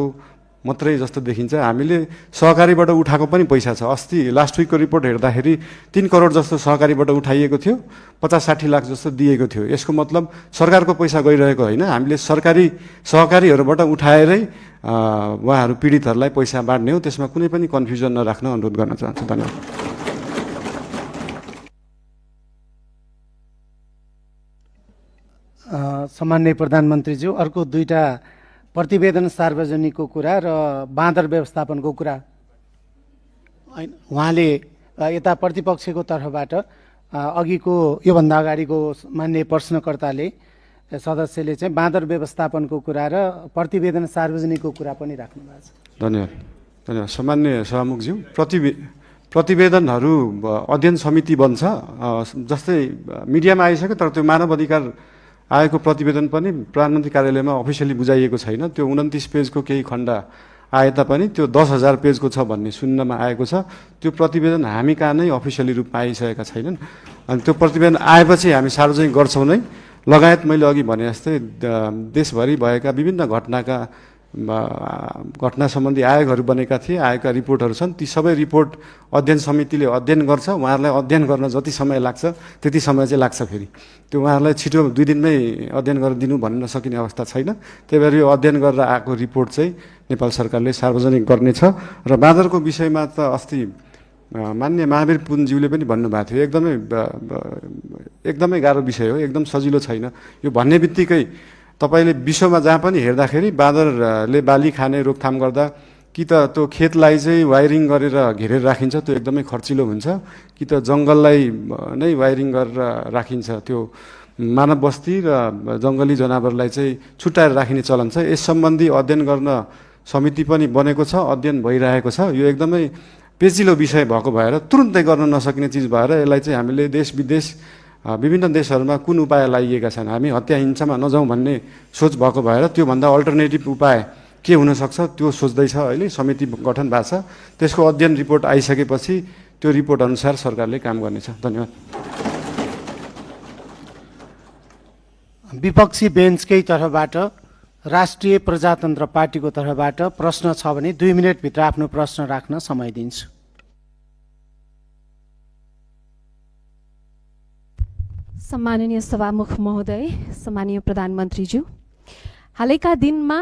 मात्रै जस्तो देखिन्छ। हामीले सहकारीबाट उठाएको पनि पैसा छ। अस्ति लास्ट विकको रिपोर्ट हेर्दाखेरि 3 करोड जस्तो सहकारीबाट उठाइएको थियो, 50-60 लाख जस्तो दिएको थियो। यसको मतलब सरकारको पैसा गइरहेको होइन, हामीले सहकारीहरूबाट उठाएरै उहाँहरू पीडितहरूलाई पैसा बाँड्ने हो। त्यसमा कुनै पनि कन्फ्युजन नराख्न अनुरोध गर्न चाहन्छु। धन्यवाद। सम्माननीय प्रधानमन्त्रीज्यू, अर्को 2टा प्रतिवेदन सार्वजनिकको कुरा र बाँदर व्यवस्थापनको कुरा उहाँले यता प्रतिपक्षको तर्फबाट अघिको योभन्दा अगाडिको मान्य प्रश्नकर्ताले सदस्यले चाहिँ बाँदर व्यवस्थापनको कुरा र प्रतिवेदन सार्वजनिकको कुरा पनि राख्नु भएको छ। धन्यवाद। सामान्य सभामुखज्यू, प्रतिवेदनहरू अध्ययन समिति बन्छ, जस्तै मिडियामा आइसक्यो, तर त्यो मानव अधिकार आएको प्रतिवेदन पनि प्रधानमन्त्री कार्यालयमा अफिसियली बुझाइएको छैन। त्यो 29 पेजको केही खण्ड आए तापनि त्यो 10,000 पेजको छ भन्ने सुन्नमा आएको छ। त्यो प्रतिवेदन हामी कहाँ नै अफिसियली रूपमा आइसकेका छैनन्। अनि त्यो प्रतिवेदन आएपछि हामी सार्वजनिक गर्छौँ नै। लगायत मैले अघि भने जस्तै देशभरि भएका विभिन्न घटना सम्बन्धी आयोगहरू बनेका थिए, आएका रिपोर्टहरू छन्। ती सबै रिपोर्ट अध्ययन समितिले अध्ययन गर्छ। उहाँहरूलाई अध्ययन गर्न जति समय लाग्छ त्यति समय चाहिँ लाग्छ। फेरि त्यो उहाँहरूलाई छिटो 2 दिनमै अध्ययन गरेर दिनु भन्न सकिने अवस्था छैन। त्यही भएर यो अध्ययन गरेर आएको रिपोर्ट चाहिँ नेपाल सरकारले सार्वजनिक गर्नेछ। र बाँदरको विषयमा त अस्ति मान्य महावीर पुनज्यूले पनि भन्नुभएको थियो, एकदमै गाह्रो विषय हो, एकदम सजिलो छैन। यो भन्ने बित्तिकै तपाईँले विश्वमा जहाँ पनि हेर्दाखेरि बाँदरले बाली खाने रोकथाम गर्दा कि त त्यो खेतलाई चाहिँ वायरिङ गरेर घेरेर राखिन्छ, त्यो एकदमै खर्चिलो हुन्छ, कि त जङ्गललाई नै वायरिङ गरेर राखिन्छ। त्यो मानव बस्ती र जङ्गली जनावरलाई चाहिँ छुट्याएर राखिने चलन छ। यस सम्बन्धी अध्ययन गर्न समिति पनि बनेको छ, अध्ययन भइरहेको छ। यो एकदमै पेचिलो विषय भएको भएर तुरुन्तै गर्न नसकिने चिज भएर यसलाई चाहिँ हामीले देश विदेश विभिन्न देशहरूमा कुन उपाय लागिएका छन्, हामी हत्या हिंसामा नजाउँ भन्ने सोच भएको भएर त्योभन्दा अल्टरनेटिभ उपाय के हुनसक्छ त्यो सोच्दैछ। अहिले समिति गठन भएको छ। त्यसको अध्ययन रिपोर्ट आइसकेपछि त्यो रिपोर्ट अनुसार सरकारले काम गर्नेछ। धन्यवाद। विपक्षी बेन्चकै तर्फबाट राष्ट्रिय प्रजातन्त्र पार्टीको तर्फबाट प्रश्न छ भने 2 मिनेटभित्र आफ्नो प्रश्न राख्न समय दिन्छु। सम्माननीय सभामुख महोदय, सम्माननीय प्रधानमन्त्रीज्यू, हालैका दिनमा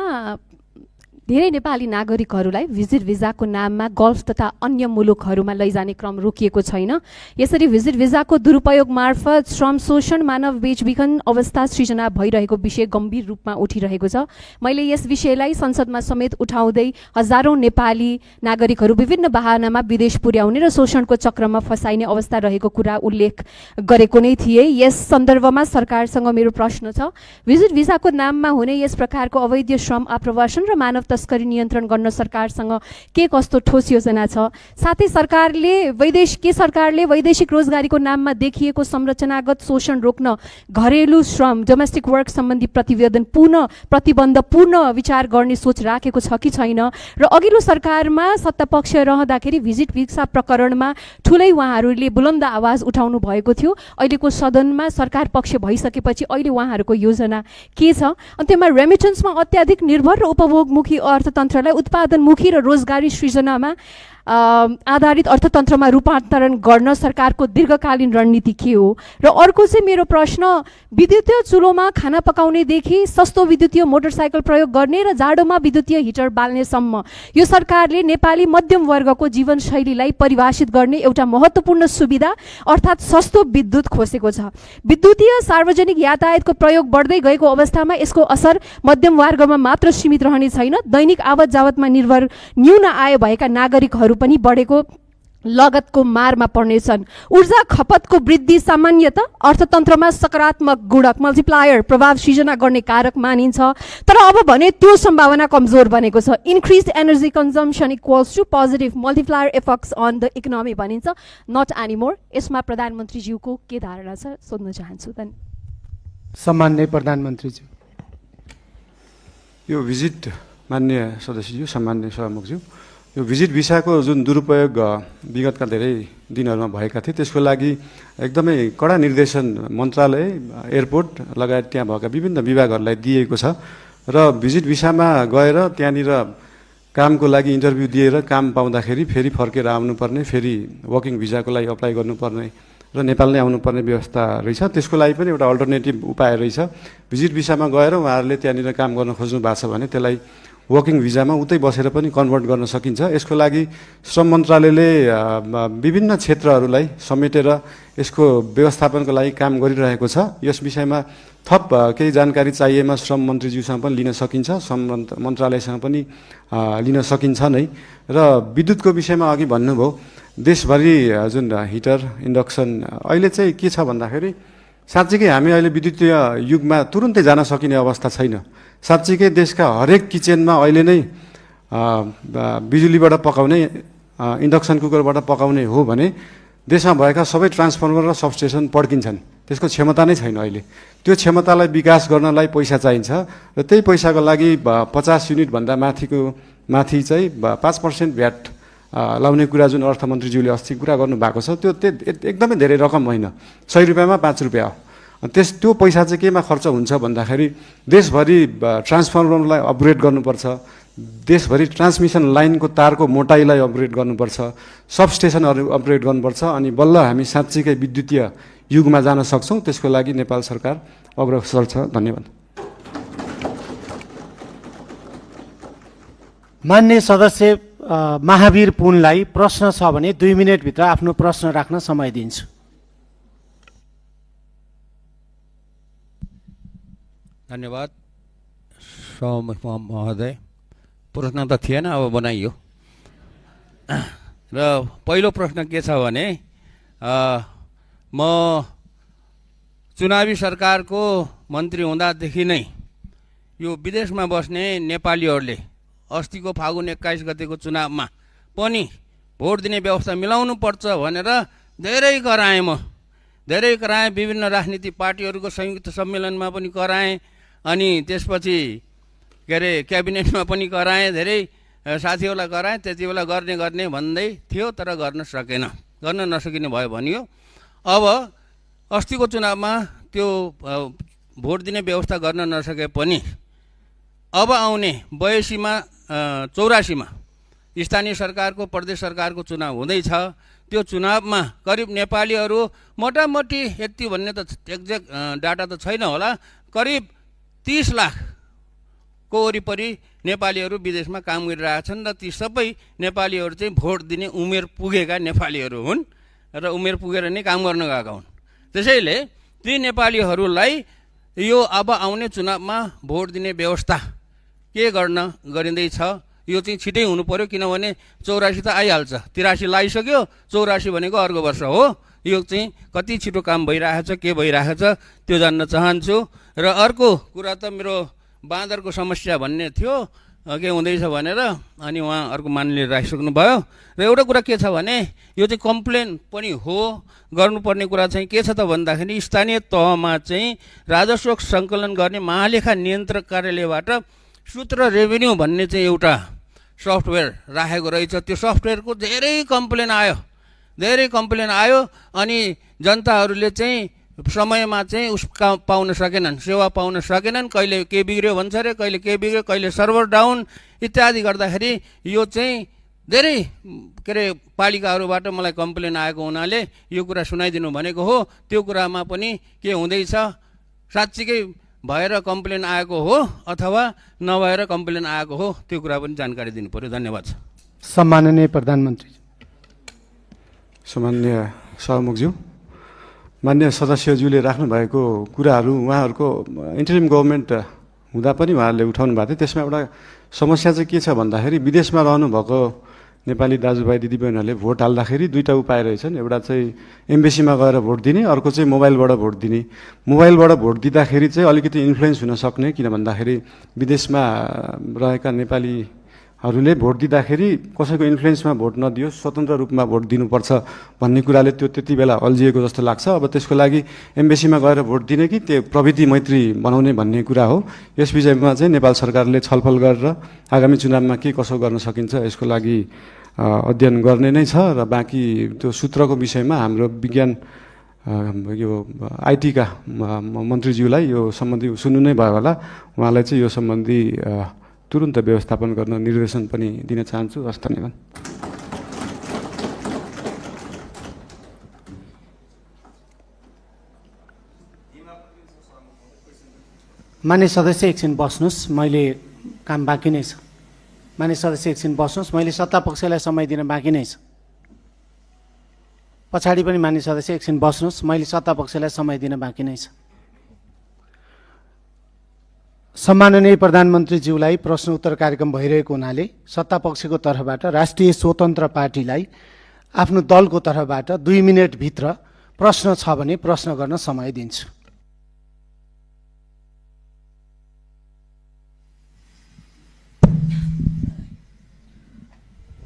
धेरै नेपाली नागरिकहरूलाई भिजिट भिजाको नाममा गल्फ तथा अन्य मुलुकहरूमा लैजाने क्रम रोकिएको छैन। यसरी भिजिट भिजाको दुरुपयोग मार्फत श्रम शोषण, मानव बेचबिखन अवस्था सृजना भइरहेको विषय गम्भीर रूपमा उठिरहेको छ। मैले यस विषयलाई संसदमा समेत उठाउँदै हजारौं नेपाली नागरिकहरू विभिन्न बहानामा विदेश पुर्याउने र शोषणको चक्रमा फसाइने अवस्था रहेको कुरा उल्लेख गरेको नै थिए। यस सन्दर्भमा सरकारसँग मेरो प्रश्न छ, भिजिट भिजाको नाममा हुने यस प्रकारको अवैध श्रम आप्रवासन र मानव तस्करी नियन्त्रण गर्न सरकारसँग के कस्तो ठोस योजना छ? साथै सरकारले वैदेशिक रोजगारीको नाममा देखिएको संरचनागत शोषण रोक्न घरेलु श्रम, डोमेस्टिक वर्क सम्बन्धी प्रतिबन्ध पूर्ण विचार गर्ने सोच राखेको छ कि छैन? र अघिल्लो सरकारमा सत्तापक्ष रहँदाखेरि भिजिट भिसा प्रकरणमा ठुलै उहाँहरूले बुलन्द आवाज उठाउनु भएको थियो। अहिलेको सदनमा सरकार पक्ष भइसकेपछि अहिले उहाँहरूको योजना के छ? अन्त्यमा रेमिटेन्समा अत्याधिक निर्भर र उपभोगमुखी अर्थतन्त्रलाई उत्पादनमुखी र रोजगारी सृजनामा आधारित अर्थतन्त्रमा रूपान्तरण गर्न सरकारको दीर्घकालीन रणनीति के हो? र अर्को चाहिँ मेरो प्रश्न, विद्युतीय चुलोमा खाना पकाउनेदेखि सस्तो विद्युतीय मोटरसाइकल प्रयोग गर्ने र जाडोमा विद्युतीय हिटर बाल्नेसम्म यो सरकारले नेपाली मध्यम वर्गको जीवनशैलीलाई परिभाषित गर्ने एउटा महत्त्वपूर्ण सुविधा अर्थात् सस्तो विद्युत खोसेको छ। विद्युतीय सार्वजनिक यातायातको प्रयोग बढ्दै गएको अवस्थामा यसको असर मध्यम वर्गमा मात्र सीमित रहने छैन, दैनिक आवत जावतमा निर्भर न्यून आय भएका नागरिकहरू पनि बढेको लगतको मारमा पर्नेछन्। ऊर्जा खपतको वृद्धि सामान्यतः अर्थतन्त्रमा सकारात्मक गुणक मल्टिप्लायर प्रभाव सृजना गर्ने कारक मानिन्छ, तर अब भने त्यो सम्भावना कमजोर बनेको छ। Increase energy consumption equals to positive multiplier effects on the economy भनिन्छ, नट एनिमोर। यसमा प्रधानमन्त्रीज्यूको के धारणा छ सोध्न चाहन्छु। सम्माननीय प्रधानमन्त्रीज्यू। यो भिजिट, माननीय सदस्यज्यू, सम्माननीय सभामुखज्यू, यो भिजिट भिसाको जुन दुरुपयोग विगतका धेरै दिनहरूमा भएका थिए त्यसको लागि एकदमै कडा निर्देशन मन्त्रालय, एयरपोर्ट लगायत त्यहाँ भएका विभिन्न विभागहरूलाई दिएको छ र भिजिट भिसामा गएर त्यहाँनिर कामको लागि इन्टरभ्यू दिएर काम पाउँदाखेरि फेरि फर्केर आउनुपर्ने, फेरि वर्किङ भिजाको लागि अप्लाई गर्नुपर्ने र नेपाल नै आउनुपर्ने व्यवस्था रहेछ। त्यसको लागि पनि एउटा अल्टरनेटिभ उपाय रहेछ। भिजिट भिसामा गएर उहाँहरूले त्यहाँनिर काम गर्न खोज्नु भएको छ भने त्यसलाई वर्किङ भिजामा उतै बसेर पनि कन्भर्ट गर्न सकिन्छ। यसको लागि श्रम मन्त्रालयले विभिन्न क्षेत्रहरूलाई समेटेर यसको व्यवस्थापनको लागि काम गरिरहेको छ। यस विषयमा थप केही जानकारी चाहिएमा श्रम मन्त्रीज्यूसँग पनि लिन सकिन्छ, श्रम मन्त्रालयसँग पनि लिन सकिन्छ नै। र विद्युतको विषयमा अघि भन्नुभयो, देशभरि जुन हिटर, इन्डक्सन अहिले चाहिँ के छ भन्दाखेरि साँच्चीकै हामी अहिले विद्युतीय युगमा तुरुन्तै जान सकिने अवस्था छैन। साँच्चीकै देशका हरेक किचनमा अहिले नै बिजुलीबाट पकाउने, इन्डक्सन कुकरबाट पकाउने हो भने देशमा भएका सबै ट्रान्सफर्मर र सबस्टेसन पड्किन्छन्। त्यसको क्षमता नै छैन अहिले। त्यो क्षमतालाई विकास गर्नलाई पैसा चाहिन्छ र त्यही पैसाको लागि 50 युनिटभन्दा माथि चाहिँ 5% भ्याट लाउने कुरा जुन अर्थमन्त्रीज्यूले अस्ति कुरा गर्नुभएको छ त्यो एकदमै धेरै रकम होइन, 100 रुपियाँमा 5 रुपियाँ हो। त्यो पैसा चाहिँ केमा खर्च हुन्छ भन्दाखेरि देशभरि ट्रान्सफर्मरलाई अपग्रेड गर्नुपर्छ, देशभरि ट्रान्समिसन लाइनको तारको मोटाइलाई अपग्रेड गर्नुपर्छ, सबस्टेसनहरू अपग्रेड गर्नुपर्छ, अनि बल्ल हामी साँच्चीकै विद्युतीय युगमा जान सक्छौँ। त्यसको लागि नेपाल सरकार अग्रसर छ। धन्यवाद। मान्य सदस्य महावीर पुनलाई प्रश्न छ भने 2 मिनेटभित्र आफ्नो प्रश्न राख्न समय दिन्छु। धन्यवाद सभामुख महोदय। प्रश्न त थिएन, अब बनाइयो। र पहिलो प्रश्न के छ भने म चुनावी सरकारको मन्त्री हुँदादेखि नै यो विदेशमा बस्ने नेपालीहरूले अस्तिको फागुन 21 गतेको चुनावमा पनि भोट दिने व्यवस्था मिलाउनु पर्छ भनेर धेरै कराएँ। विभिन्न राजनीतिक पार्टीहरूको संयुक्त सम्मेलनमा पनि कराएँ, अनि त्यसपछि क्याबिनेटमा पनि कराएँ, धेरै साथीहरूलाई कराएँ। त्यति बेला गर्ने भन्दै थियो, तर गर्न नसकिने भयो भनियो। अब अस्तिको चुनावमा त्यो भोट दिने व्यवस्था गर्न नसके पनि अब आउने 82मा 84मा स्थानीय सरकारको प्रदेश सरकारको चुनाव हुँदैछ। त्यो चुनावमा करिब नेपालीहरू मोटामोटी यति भन्ने त एक्ज्याक्ट डाटा त छैन होला, करिब 30 लाखको वरिपरि नेपालीहरू विदेशमा काम गरिरहेछन् र ती सबै नेपालीहरू चाहिँ भोट दिने उमेर पुगेका नेपालीहरू हुन् र उमेर पुगेर नै काम गर्न गएका हुन्। त्यसैले ती नेपालीहरूलाई यो अब आउने चुनावमा भोट दिने व्यवस्था के गरिँदैछ यो चाहिँ छिटै हुनु पर्यो, किनभने 84 त आइहाल्छ, 83 लागिसक्यो, 84 भनेको अर्को वर्ष हो। यो चाहिँ कति छिटो काम भइरहेछ, के भइरहेछ त्यो जान्न चाहन्छु। र अर्को कुरा त मेरो बाँदरको समस्या भन्ने थियो के हुँदैछ भनेर, अनि उहाँ अर्को मान्यले राखिसक्नुभयो। र एउटा कुरा के छ भने यो चाहिँ कम्प्लेन पनि हो, गर्नुपर्ने कुरा चाहिँ के छ त भन्दाखेरि स्थानीय तहमा चाहिँ राजस्व सङ्कलन गर्ने महालेखा नियन्त्रक कार्यालयबाट सूत्र रेभेन्यू भन्ने चाहिँ एउटा सफ्टवेयर राखेको रहेछ। त्यो सफ्टवेयरको धेरै कम्प्लेन आयो अनि जनताहरूले चाहिँ समयमा चाहिँ पाउन सकेनन्, सेवा पाउन सकेनन्। कहिले के बिग्रियो भन्छ अरे, कहिले के बिग्रियो, कहिले सर्भर डाउन इत्यादि गर्दाखेरि यो चाहिँ धेरै के अरे पालिकाहरूबाट मलाई कम्प्लेन आएको हुनाले यो कुरा सुनाइदिनु भनेको हो। त्यो कुरामा पनि के हुँदैछ, साँच्चीकै भएर कम्प्लेन आएको हो अथवा नभएर कम्प्लेन आएको हो, त्यो कुरा पनि जानकारी दिनु पर्यो। धन्यवाद। सम्माननीय प्रधानमन्त्री। सामान्य सभामुखज्यू, मान्य सदस्यज्यूले राख्नुभएको कुराहरू उहाँहरूको इन्टरिम गभर्मेन्ट हुँदा पनि उहाँहरूले उठाउनु भएको थियो। त्यसमा एउटा समस्या चाहिँ के छ भन्दाखेरि विदेशमा रहनुभएको नेपाली दाजुभाइ दिदीबहिनीहरूले भोट हाल्दाखेरि दुईवटा उपाय रहेछन्। एउटा चाहिँ एम्बेसीमा गएर भोट दिने, अर्को चाहिँ मोबाइलबाट भोट दिने। मोबाइलबाट भोट दिँदाखेरि चाहिँ अलिकति इन्फ्लुएन्स हुन सक्ने, किन भन्दाखेरि विदेशमा रहेका नेपालीहरूले भोट दिँदाखेरि कसैको इन्फ्लुएन्समा भोट नदियोस्, स्वतन्त्र रूपमा भोट दिनुपर्छ भन्ने कुराले त्यो त्यति बेला अल्झिएको जस्तो लाग्छ। अब त्यसको लागि एम्बेसीमा गएर भोट दिने कि त्यो प्रविधि मैत्री बनाउने भन्ने कुरा हो। यस विषयमा चाहिँ नेपाल सरकारले छलफल गरेर आगामी चुनावमा के कसो गर्न सकिन्छ यसको लागि अध्ययन गर्ने नै छ। र बाँकी त्यो सूत्रको विषयमा हाम्रो विज्ञान यो आइटीका मन्त्रीज्यूलाई यो सम्बन्धी सुन्नु नै भयो होला, उहाँलाई चाहिँ यो सम्बन्धी तुरुन्त व्यवस्थापन गर्न निर्देशन पनि दिन चाहन्छु। हस्, धन्यवाद। मान्य सदस्य एकछिन बस्नुहोस्, मैले काम बाँकी नै छ। मान्य सदस्य एकछिन बस्नुहोस्, मैले सत्तापक्षलाई समय दिन बाँकी नै छ। पछाडि पनि मान्य सदस्य एकछिन बस्नुहोस्, मैले सत्तापक्षलाई समय दिन बाँकी नै छ। सम्माननीय प्रधानमन्त्रीज्यूलाई प्रश्न उत्तर कार्यक्रम भइरहेको हुनाले सत्तापक्षको तर्फबाट राष्ट्रिय स्वतन्त्र पार्टीलाई आफ्नो दलको तर्फबाट 2 मिनेटभित्र प्रश्न छ भने प्रश्न गर्न समय दिन्छु।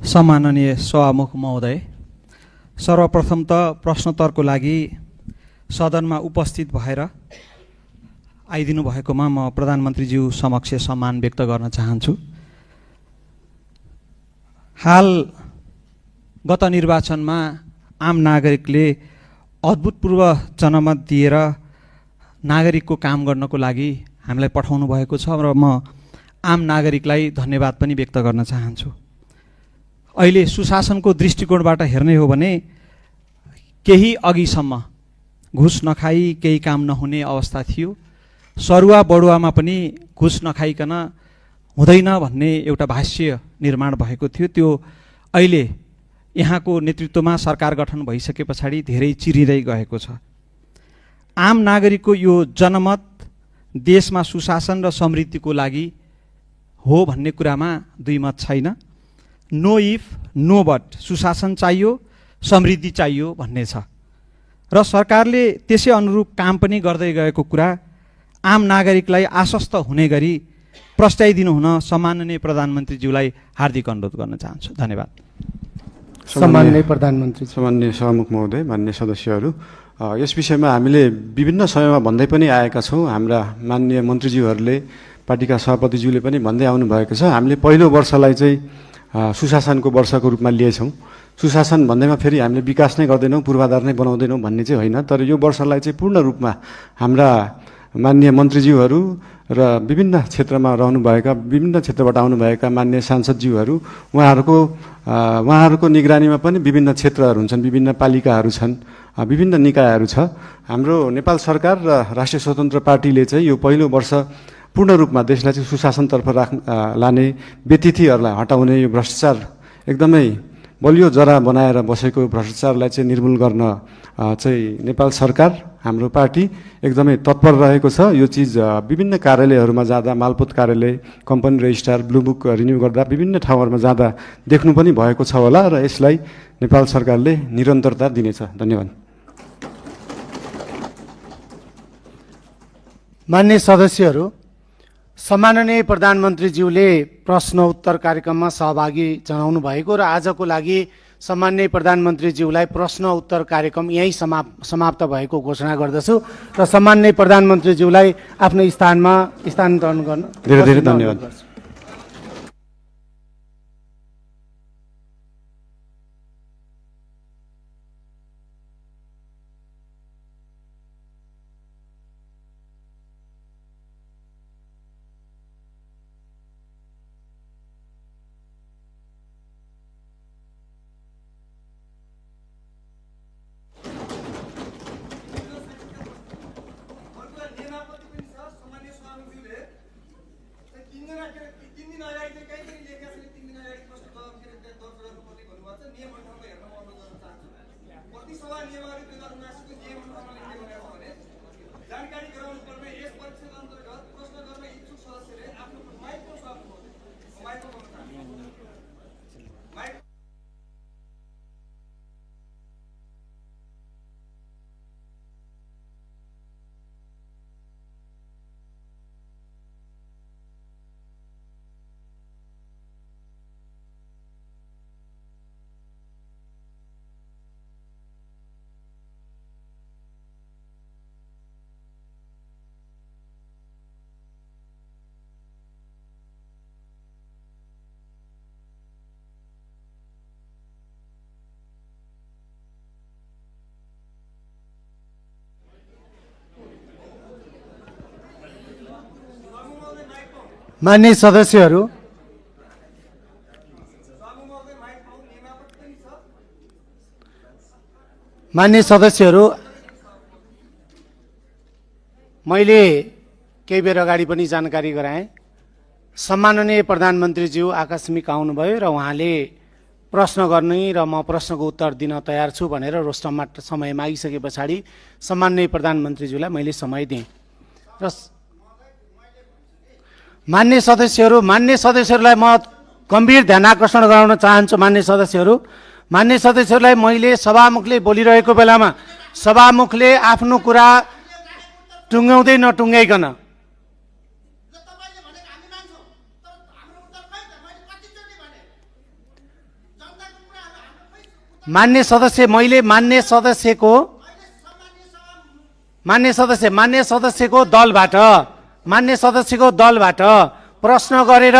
सम्माननीय सभामुख महोदय, सर्वप्रथम त प्रश्नोत्तरको लागि सदनमा उपस्थित भएर आइदिनु भएकोमा म प्रधानमन्त्रीज्यू समक्ष सम्मान व्यक्त गर्न चाहन्छु। हाल गत निर्वाचनमा आम नागरिकले अभूतपूर्व जनमत दिएर नागरिकको काम गर्नको लागि हामीलाई पठाउनु भएको छ र म आम नागरिकलाई धन्यवाद पनि व्यक्त गर्न चाहन्छु। अहिले सुशासनको दृष्टिकोणबाट हेर्ने हो भने केही अघिसम्म घुस नखाई केही काम नहुने अवस्था थियो। सरुवा बडुवामा पनि घुस नखाइकन हुँदैन भन्ने एउटा भाष्य निर्माण भएको थियो। त्यो अहिले यहाँको नेतृत्वमा सरकार गठन भइसके पछाडि धेरै चिरिँदै गएको छ। आम नागरिकको यो जनमत देशमा सुशासन र समृद्धिको लागि हो भन्ने कुरामा दुई मत छैन। नो इफ नो बट, सुशासन चाहियो, समृद्धि चाहियो भन्ने छ र सरकारले त्यसै अनुरूप काम पनि गर्दै गएको कुरा आम नागरिकलाई आश्वस्त हुने गरी प्रस्ताइदिनु हुन सम्माननीय प्रधानमन्त्रीज्यूलाई हार्दिक अनुरोध गर्न चाहन्छु। धन्यवाद। सम्माननीय प्रधानमन्त्री, सम्माननीय सभामुख महोदय, मान्य सदस्यहरू, यस विषयमा हामीले विभिन्न समयमा भन्दै पनि आएका छौँ। हाम्रा माननीय मन्त्रीज्यूहरूले, पार्टीका सभापतिज्यूले पनि भन्दै आउनुभएको छ। हामीले पहिलो वर्षलाई चाहिँ सुशासनको वर्षको रूपमा लिएछौँ। सुशासन भन्दैमा फेरि हामीले विकास नै गर्दैनौँ, पूर्वाधार नै बनाउँदैनौँ भन्ने चाहिँ होइन, तर यो वर्षलाई चाहिँ पूर्ण रूपमा हाम्रा माननीय मन्त्रीज्यूहरू र विभिन्न क्षेत्रमा रहनुभएका विभिन्न क्षेत्रबाट आउनुभएका मान्य सांसदज्यूहरू उहाँहरूको निगरानीमा पनि विभिन्न क्षेत्रहरू हुन्छन्, विभिन्न पालिकाहरू छन्, विभिन्न निकायहरू छ। हाम्रो नेपाल सरकार र राष्ट्रिय स्वतन्त्र पार्टीले चाहिँ यो पहिलो वर्ष पूर्ण रूपमा देशलाई चाहिँ सुशासनतर्फ लाने, व्यतिथिहरूलाई हटाउने, यो भ्रष्टाचार एकदमै बलियो जरा बनाएर बसेको भ्रष्टाचारलाई चाहिँ निर्मूल गर्न चाहिँ नेपाल सरकार, हाम्रो पार्टी एकदमै तत्पर रहेको छ। यो चिज विभिन्न कार्यालयहरूमा जाँदा, मालपोत कार्यालय, company registrar, blue book renew गर्दा विभिन्न ठाउँहरूमा जाँदा देख्नु पनि भएको छ होला र यसलाई नेपाल सरकारले निरन्तरता दिनेछ। धन्यवाद। मान्य सदस्यहरू, सम्माननीय प्रधानमन्त्रीज्यूले प्रश्न उत्तर कार्यक्रममा सहभागी जनाउनु भएको र आजको लागि सम्माननीय प्रधानमन्त्रीज्यूलाई प्रश्न उत्तर कार्यक्रम यहीँ समाप्त भएको घोषणा गर्दछु र सम्माननीय प्रधानमन्त्रीज्यूलाई आफ्नो स्थानमा स्थानान्तरण गर्न धेरै धेरै धन्यवाद। मान्य सदस्यहरू, मैले केही बेर अगाडि पनि जानकारी गराएँ। सम्माननीय प्रधानमन्त्रीज्यू आकस्मिक आउनुभयो र उहाँले प्रश्न गर्ने र म प्रश्नको उत्तर दिन तयार छु भनेर रोस्टममा समय मागिसके पछाडि सम्माननीय प्रधानमन्त्रीज्यूलाई मैले समय दिएँ र मान्य सदस्यहरूलाई म गम्भीर ध्यान आकर्षण गराउन चाहन्छु। मान्य सदस्यहरूलाई मैले सभामुखले बोलिरहेको बेलामा सभामुखले आफ्नो कुरा टुङ्ग्याउँदै नटुङ्ग्याइकन मान्य सदस्यको दलबाट प्रश्न गरेर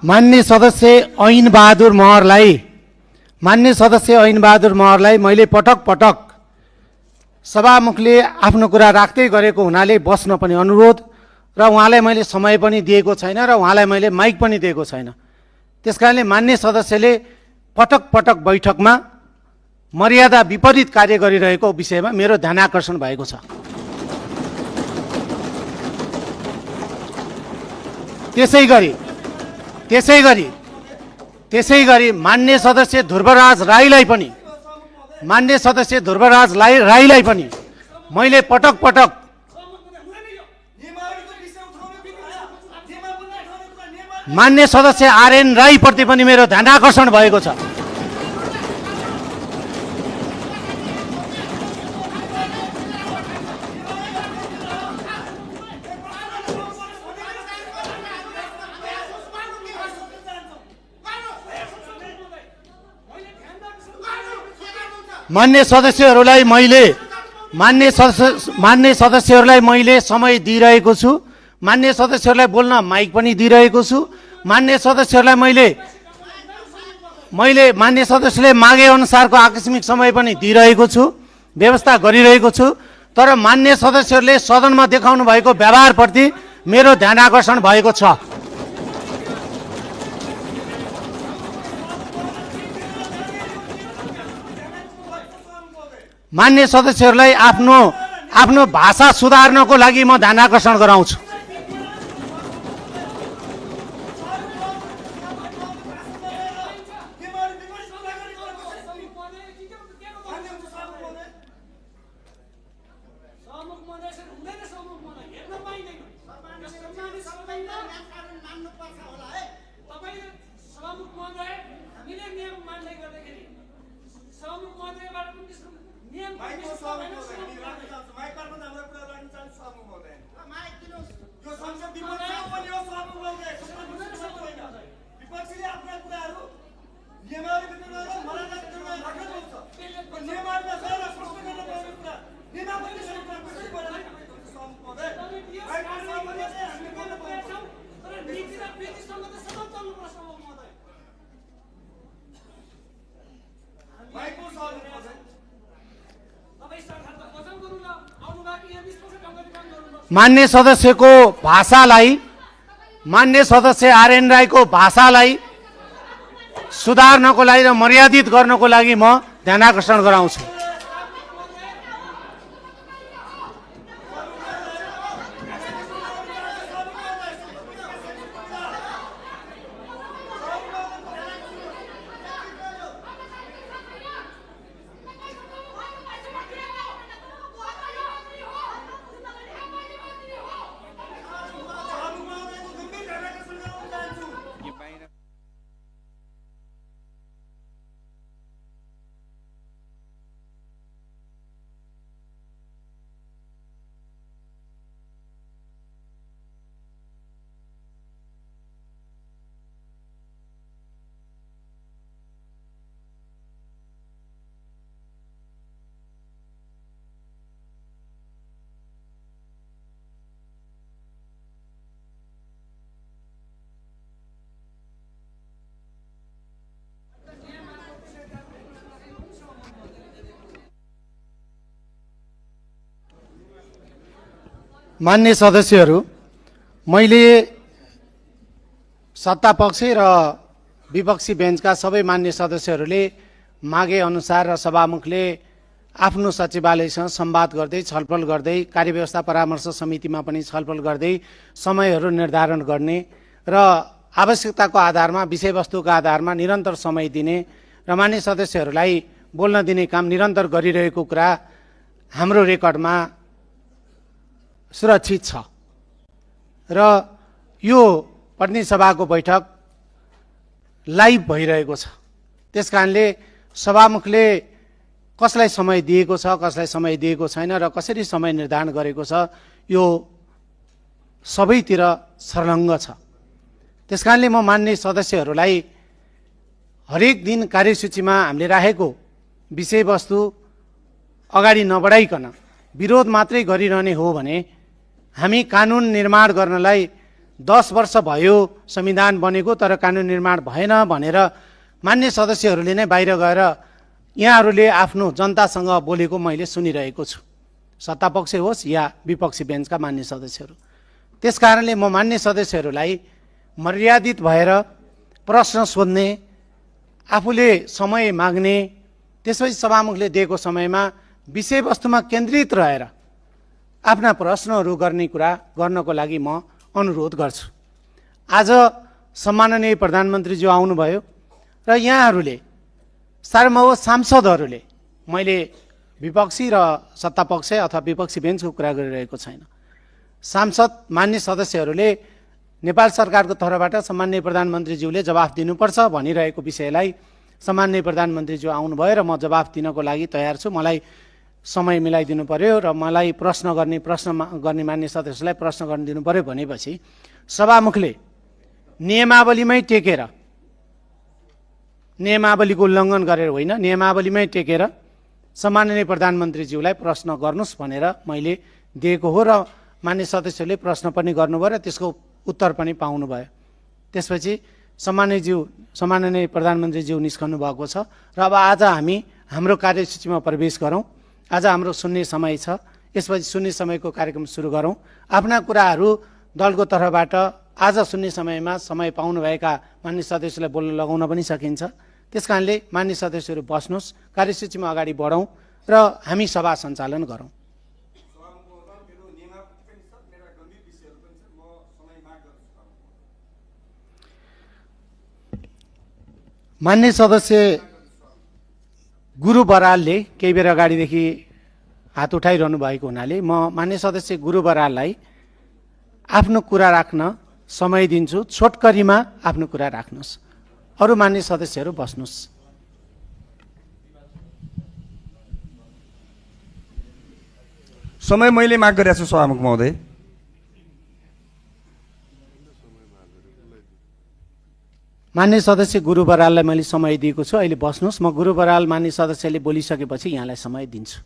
मान्य सदस्य ऐनबहादुर महरलाई मैले पटक पटक सभामुखले आफ्नो कुरा राख्दै गरेको हुनाले बस्न पनि अनुरोध र उहाँलाई मैले समय पनि दिएको छैन र उहाँलाई मैले माइक पनि दिएको छैन। त्यसकारणले मान्य सदस्यले पटक पटक बैठकमा मर्यादा विपरीत कार्य गरिरहेको विषयमा मेरो ध्यानाकर्षण भएको छ। त्यसै गरी मान्य सदस्य ध्रुवराज राईलाई पनि मैले पटक पटक मान्य सदस्य आरएन राईप्रति पनि मेरो ध्यानाकर्षण भएको छ। मान्य सदस्यहरूलाई मैले समय दिइरहेको छु। मान्य सदस्यहरूलाई बोल्न माइक पनि दिइरहेको छु। मान्य सदस्यहरूलाई मैले मान्य सदस्यले मागे अनुसारको आकस्मिक समय पनि दिइरहेको छु, व्यवस्था गरिरहेको छु। तर मान्य सदस्यहरूले सदनमा देखाउनु भएको व्यवहारप्रति मेरो ध्यानाकर्षण भएको छ। मान्य सदस्यहरूलाई आफ्नो भाषा सुधार्नको लागि म ध्यानाकर्षण गराउँछु। मान्य सदस्यको भाषालाई, मान्य सदस्य आरएन राईको भाषालाई सुधार्नको लागि र मर्यादित गर्नको लागि म ध्यानाकर्षण गराउँछु। मान्य सदस्यहरू, मैले सत्तापक्ष र विपक्षी बेन्चका सबै मान्य सदस्यहरूले मागे अनुसार र सभामुखले आफ्नो सचिवालयसँग संवाद गर्दै, छलफल गर्दै, कार्यव्यवस्था परामर्श समितिमा पनि छलफल गर्दै समयहरू निर्धारण गर्ने र आवश्यकताको आधारमा, विषयवस्तुको आधारमा निरन्तर समय दिने र मान्य सदस्यहरूलाई बोल्न दिने काम निरन्तर गरिरहेको कुरा हाम्रो रेकर्डमा सुरक्षित छ। र यो प्रतिनिधि सभाको बैठक लाइभ भइरहेको छ। त्यसकारणले सभामुखले कसलाई समय दिएको छ, कसलाई समय दिएको छैन र कसरी समय निर्धारण गरेको छ, यो सबैतिर सर्लङ्ग छ। त्यसकारणले म मान्य सदस्यहरूलाई हरेक दिन कार्यसूचीमा हामीले राखेको विषयवस्तु अगाडि नबढाइकन विरोध मात्रै गरिरहने हो भने हामी कानुन निर्माण गर्नलाई 10 वर्ष भयो संविधान बनेको तर कानुन निर्माण भएन भनेर मान्य सदस्यहरूले नै बाहिर गएर यहाँहरूले आफ्नो जनतासँग बोलेको मैले सुनिरहेको छु, सत्तापक्ष होस् या विपक्षी बेन्चका मान्य सदस्यहरू। त्यसकारणले म मान्य सदस्यहरूलाई मर्यादित भएर प्रश्न सोध्ने, आफूले समय माग्ने, त्यसपछि सभामुखले दिएको समयमा विषयवस्तुमा केन्द्रित रहेर आफ्ना प्रश्नहरू गर्नको लागि म अनुरोध गर्छु। आज सम्माननीय प्रधानमन्त्रीज्यू आउनुभयो र यहाँहरूले सार्वभौम सांसदहरूले, मैले विपक्षी र सत्तापक्ष अथवा विपक्षी बेन्चको कुरा गरिरहेको छैन, सांसद मान्य सदस्यहरूले नेपाल सरकारको तर्फबाट सम्माननीय प्रधानमन्त्रीज्यूले जवाफ दिनुपर्छ भनिरहेको विषयलाई सम्माननीय प्रधानमन्त्रीज्यू आउनुभयो र म जवाफ दिनको लागि तयार छु। मलाई समय मिलाइदिनु पर्यो र मलाई प्रश्न गर्ने मान्य सदस्यलाई प्रश्न गर्न दिनु पर्यो भनेपछि सभामुखले नियमावलीमै टेकेर, नियमावलीको उल्लङ्घन गरेर होइन, नियमावलीमै टेकेर सम्माननीय प्रधानमन्त्रीज्यूलाई प्रश्न गर्नुहोस् भनेर मैले दिएको हो र मान्य सदस्यले प्रश्न पनि गर्नुभयो र त्यसको उत्तर पनि पाउनुभयो। त्यसपछि सम्माननीय प्रधानमन्त्रीज्यू निस्कनु भएको छ र अब आज हामी हाम्रो कार्यसूचीमा प्रवेश गरौँ। आज हाम्रो सुन्ने समय छ, यसपछि सुन्ने समयको कार्यक्रम सुरु गरौँ। आफ्ना कुराहरू दलको तर्फबाट आज सुन्ने समयमा समय पाउनुभएका मान्य सदस्यलाई बोल्न लगाउन पनि सकिन्छ। त्यसकारणले मान्य सदस्यहरू बस्नुहोस्, कार्यसूचीमा अगाडि बढौँ र हामी सभा सञ्चालन गरौँ। मान्य सदस्य गुरु बरालले केही बेर अगाडिदेखि हात उठाइरहनु भएको हुनाले म मान्य सदस्य गुरु बराललाई आफ्नो कुरा राख्न समय दिन्छु। छोटकरीमा आफ्नो कुरा राख्नुहोस्। अरू मान्य सदस्यहरू बस्नुहोस्। समय मैले माग गरेको छु सभामुख महोदय। मान्य सदस्य गुरु बराललाई मैले समय दिएको छु, अहिले बस्नुहोस्। म गुरु बराल मान्य सदस्यले बोलिसकेपछि यहाँलाई समय दिन्छु।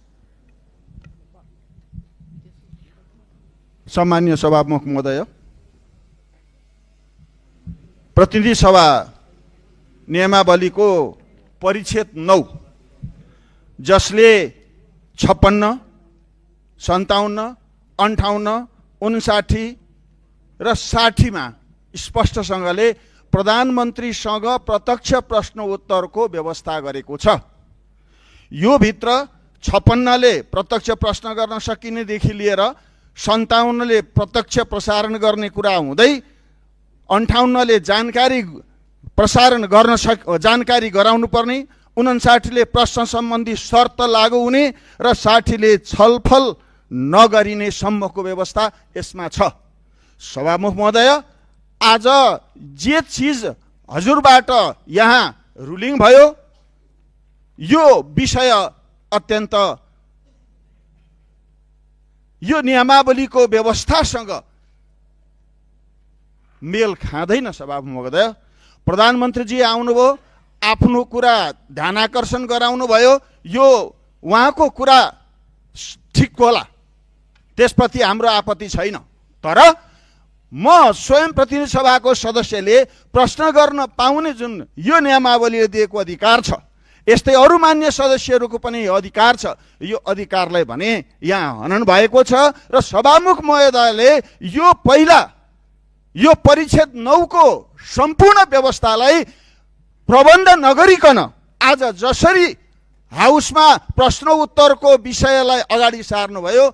सम्मान्य सभामुख महोदय, प्रतिनिधि सभा नियमावलीको परिच्छेद 9 जसले 56, 57, 58, 59 र 60 मा स्पष्टसँगले प्रधानमन्त्रीसँग प्रत्यक्ष प्रश्न उत्तरको व्यवस्था गरेको छ। यो भित्र 56 ले प्रत्यक्ष प्रश्न गर्न सकिनेदेखि लिएर 57 ले प्रत्यक्ष प्रसारण गर्ने कुरा हुँदै 58 ले जानकारी गराउनु पर्ने, 59 ले प्रश्न सम्बन्धी शर्त लागू हुने र 60 ले छलफल नगरिने सम्मको व्यवस्था यसमा छ। सभामुख महोदय, आज जे चिज हजुरबाट यहाँ रुलिङ भयो यो विषय अत्यन्त यो नियमावलीको व्यवस्थासँग मेल खाँदैन। सभामुख महोदय, प्रधानमन्त्रीजी आउनुभयो, आफ्नो कुरा ध्यानाकर्षण गराउनु भयो, यो उहाँको कुरा ठिक होला, त्यसप्रति हाम्रो आपत्ति छैन। तर म स्वयं प्रतिनिधि सभाको सदस्यले प्रश्न गर्न पाउने जुन यो नियमावलीले दिएको अधिकार छ, यस्तै अरू मान्य सदस्यहरूको पनि अधिकार छ। यो अधिकारलाई भने यहाँ हनन भएको छ र सभामुख महोदयले यो परिच्छेद 9 को सम्पूर्ण व्यवस्थालाई प्रबन्ध नगरिकन आज जसरी हाउसमा प्रश्न उत्तरको विषयलाई अगाडि सार्नुभयो,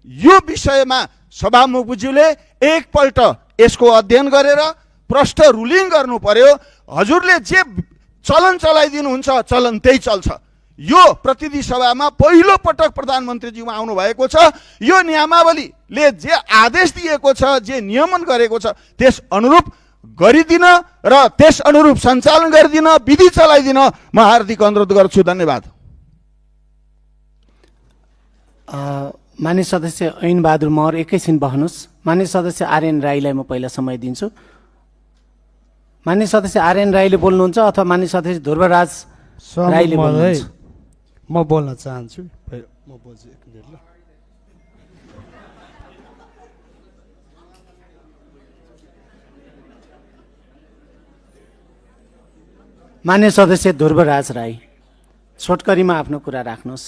यो विषयमा सभामुखज्यूले एकपल्ट यसको अध्ययन गरेर प्रष्ट रुलिङ गर्नु पर्यो। हजुरले जे चलन चलाइदिनुहुन्छ चलन त्यही चल्छ। यो प्रतिनिधि सभामा पहिलो पटक प्रधानमन्त्रीज्यूमा आउनु भएको छ। यो नियमावलीले जे आदेश दिएको छ, जे नियमन गरेको छ, त्यस अनुरूप गरिदिन र त्यस अनुरूप सञ्चालन गरिदिन, विधि चलाइदिन म हार्दिक अनुरोध गर्छु। धन्यवाद। मान्य सदस्य ऐन बहादुर महर एकैछिन बस्नुहोस्। मान्य सदस्य आर्यन राईलाई म पहिला समय दिन्छु। मान्य सदस्य आर्यन राईले बोल्नुहुन्छ अथवा मान्य सदस्य ध्रुवराज राईले बोल्नुहुन्छ? म बोल्न चाहन्छु। म बोल्छु एक मिनेट ल। मान्य सदस्य ध्रुवराज राई, छोटकरीमा आफ्नो कुरा राख्नुहोस्।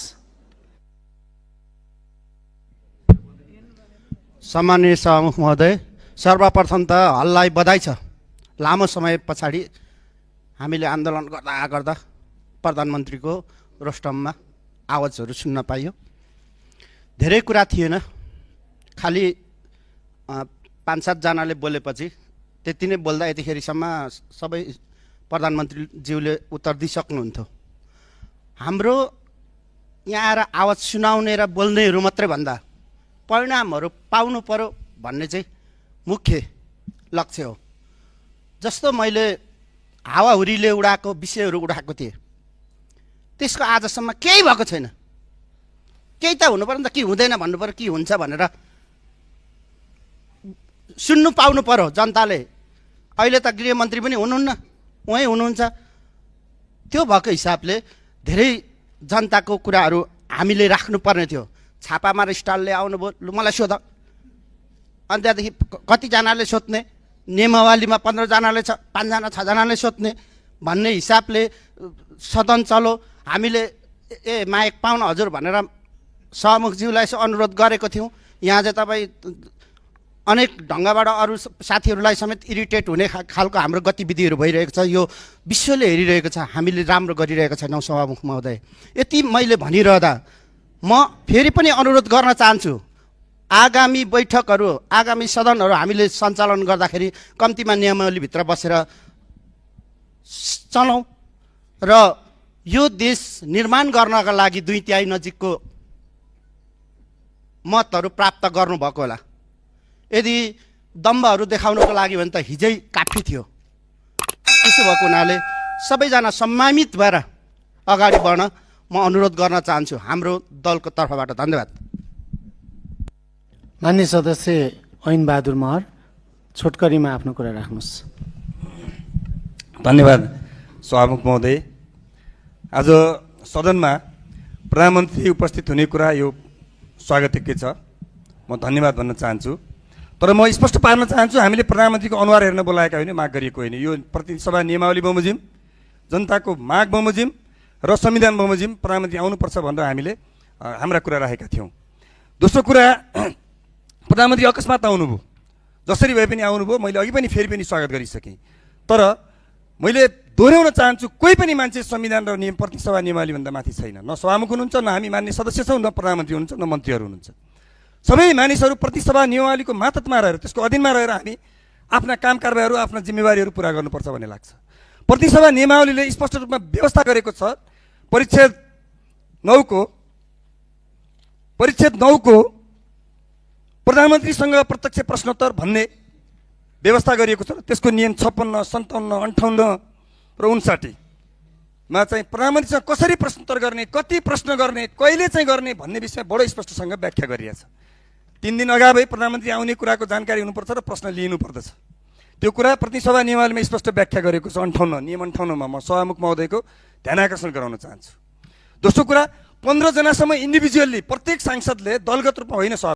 सम्माननीय सभामुख महोदय, सर्वप्रथम त हललाई बधाई छ। लामो समय पछाडि हामीले आन्दोलन गर्दा गर्दा प्रधानमन्त्रीको रोस्टममा आवाजहरू सुन्न पाइयो। धेरै कुरा थिएन, खालि 5-7 जनाले बोलेपछि त्यति नै बोल्दा यतिखेरिसम्म सबै प्रधानमन्त्रीज्यूले उत्तर दिइसक्नुहुन्थ्यो। हाम्रो यहाँ आएर आवाज सुनाउने र बोल्नेहरू मात्रै भन्दा परिणामहरू पाउनु पर्यो भन्ने चाहिँ मुख्य लक्ष्य हो। जस्तो मैले हावाहुरीले उडाएको विषयहरू उडाएको थिएँ, त्यसको आजसम्म केही भएको छैन। केही त हुनु पर्यो नि त, के हुँदैन भन्नु पर्यो, के हुन्छ भनेर सुन्नु पाउनु पर्यो जनताले। अहिले त गृहमन्त्री पनि हुनुहुन्न, उहीँ हुनुहुन्छ। त्यो भएको हिसाबले धेरै जनताको कुराहरू हामीले राख्नुपर्ने थियो। छापामार स्टालले आउनुभयो, लु मलाई सोध। अनि त्यहाँदेखि कतिजनाले सोध्ने, नियमावलीमा 15 जनाले छ, 5 जना 6 जनाले सोध्ने भन्ने हिसाबले सदन चलो। हामीले माइक पाउन हजुर भनेर सभामुखज्यूलाई यसो अनुरोध गरेको थियौँ। यहाँ चाहिँ तपाईँ अनेक ढङ्गबाट अरू साथीहरूलाई समेत इरिटेट हुने खालको हाम्रो गतिविधिहरू भइरहेको छ। यो विश्वले हेरिरहेको छ, हामीले राम्रो गरिरहेको छैनौँ सभामुख महोदय। यति मैले भनिरहँदा म फेरि पनि अनुरोध गर्न चाहन्छु, आगामी बैठकहरू, आगामी सदनहरू हामीले सञ्चालन गर्दाखेरि कम्तीमा नियमावलीभित्र बसेर चलौँ र यो देश निर्माण गर्नका लागि 2/3 नजिकको मतहरू प्राप्त गर्नुभएको होला। यदि दम्बहरू देखाउनको लागि भने त हिजै काफी थियो। त्यसो भएको हुनाले सबैजना सम्मानित भएर अगाडि बढ्न म अनुरोध गर्न चाहन्छु हाम्रो दलको तर्फबाट। धन्यवाद। मान्य सदस्य ऐनबहादुर महर, छोटकरीमा आफ्नो कुरा राख्नुहोस्। धन्यवाद सभामुख महोदय। आज सदनमा प्रधानमन्त्री उपस्थित हुने कुरा यो स्वागतयोग्य छ, म धन्यवाद भन्न चाहन्छु। तर म स्पष्ट पार्न चाहन्छु, हामीले प्रधानमन्त्रीको अनुहार हेर्न बोलाएका होइन, माग गरिएको होइन। यो प्रतिसभा नियमावली बमोजिम, जनताको माग बमोजिम र संविधान बमोजिम प्रधानमन्त्री आउनुपर्छ भनेर हामीले हाम्रा कुरा राखेका थियौँ। दोस्रो कुरा, प्रधानमन्त्री अकस्मात आउनुभयो, जसरी भए पनि आउनुभयो। मैले अघि पनि फेरि पनि स्वागत गरिसकेँ। तर मैले दोहोऱ्याउन चाहन्छु, कोही पनि मान्छे संविधान र नियम प्रतिसभा नियमावलीभन्दा माथि छैन। न सभामुख हुनुहुन्छ, न हामी मान्य सदस्य छौँ, न प्रधानमन्त्री हुनुहुन्छ, न मन्त्रीहरू हुनुहुन्छ। सबै मानिसहरू प्रतिसभा नियमावलीको मातहतमा रहेर, त्यसको अधीनमा रहेर हामी आफ्ना काम कारबाहीहरू, आफ्ना जिम्मेवारीहरू पुरा गर्नुपर्छ भन्ने लाग्छ। प्रतिसभा नियमावलीले स्पष्ट रूपमा व्यवस्था गरेको छ। परिच्छेद 9 को प्रधानमन्त्रीसँग प्रत्यक्ष प्रश्नोत्तर भन्ने व्यवस्था गरिएको छ। त्यसको नियम 56, 57, 58 र 59 मा चाहिँ प्रधानमन्त्रीसँग कसरी प्रश्नोत्तर गर्ने, कति प्रश्न गर्ने, कहिले चाहिँ गर्ने भन्ने विषयमा बडो स्पष्टसँग व्याख्या गरिएको छ। 3 दिन अगावै प्रधानमन्त्री आउने कुराको जानकारी हुनुपर्छ र प्रश्न लिनु पर्दछ। त्यो कुरा प्रतिसभा नियमावलीमा स्पष्ट व्याख्या गरेको छ। 58 नियम 58 मा म सभामुख महोदयको ध्यान आकर्षण गराउन चाहन्छु। दोस्रो कुरा, 15 जनासम्म इन्डिभिजुअल्ली प्रत्येक सांसदले दलगत रूपमा होइन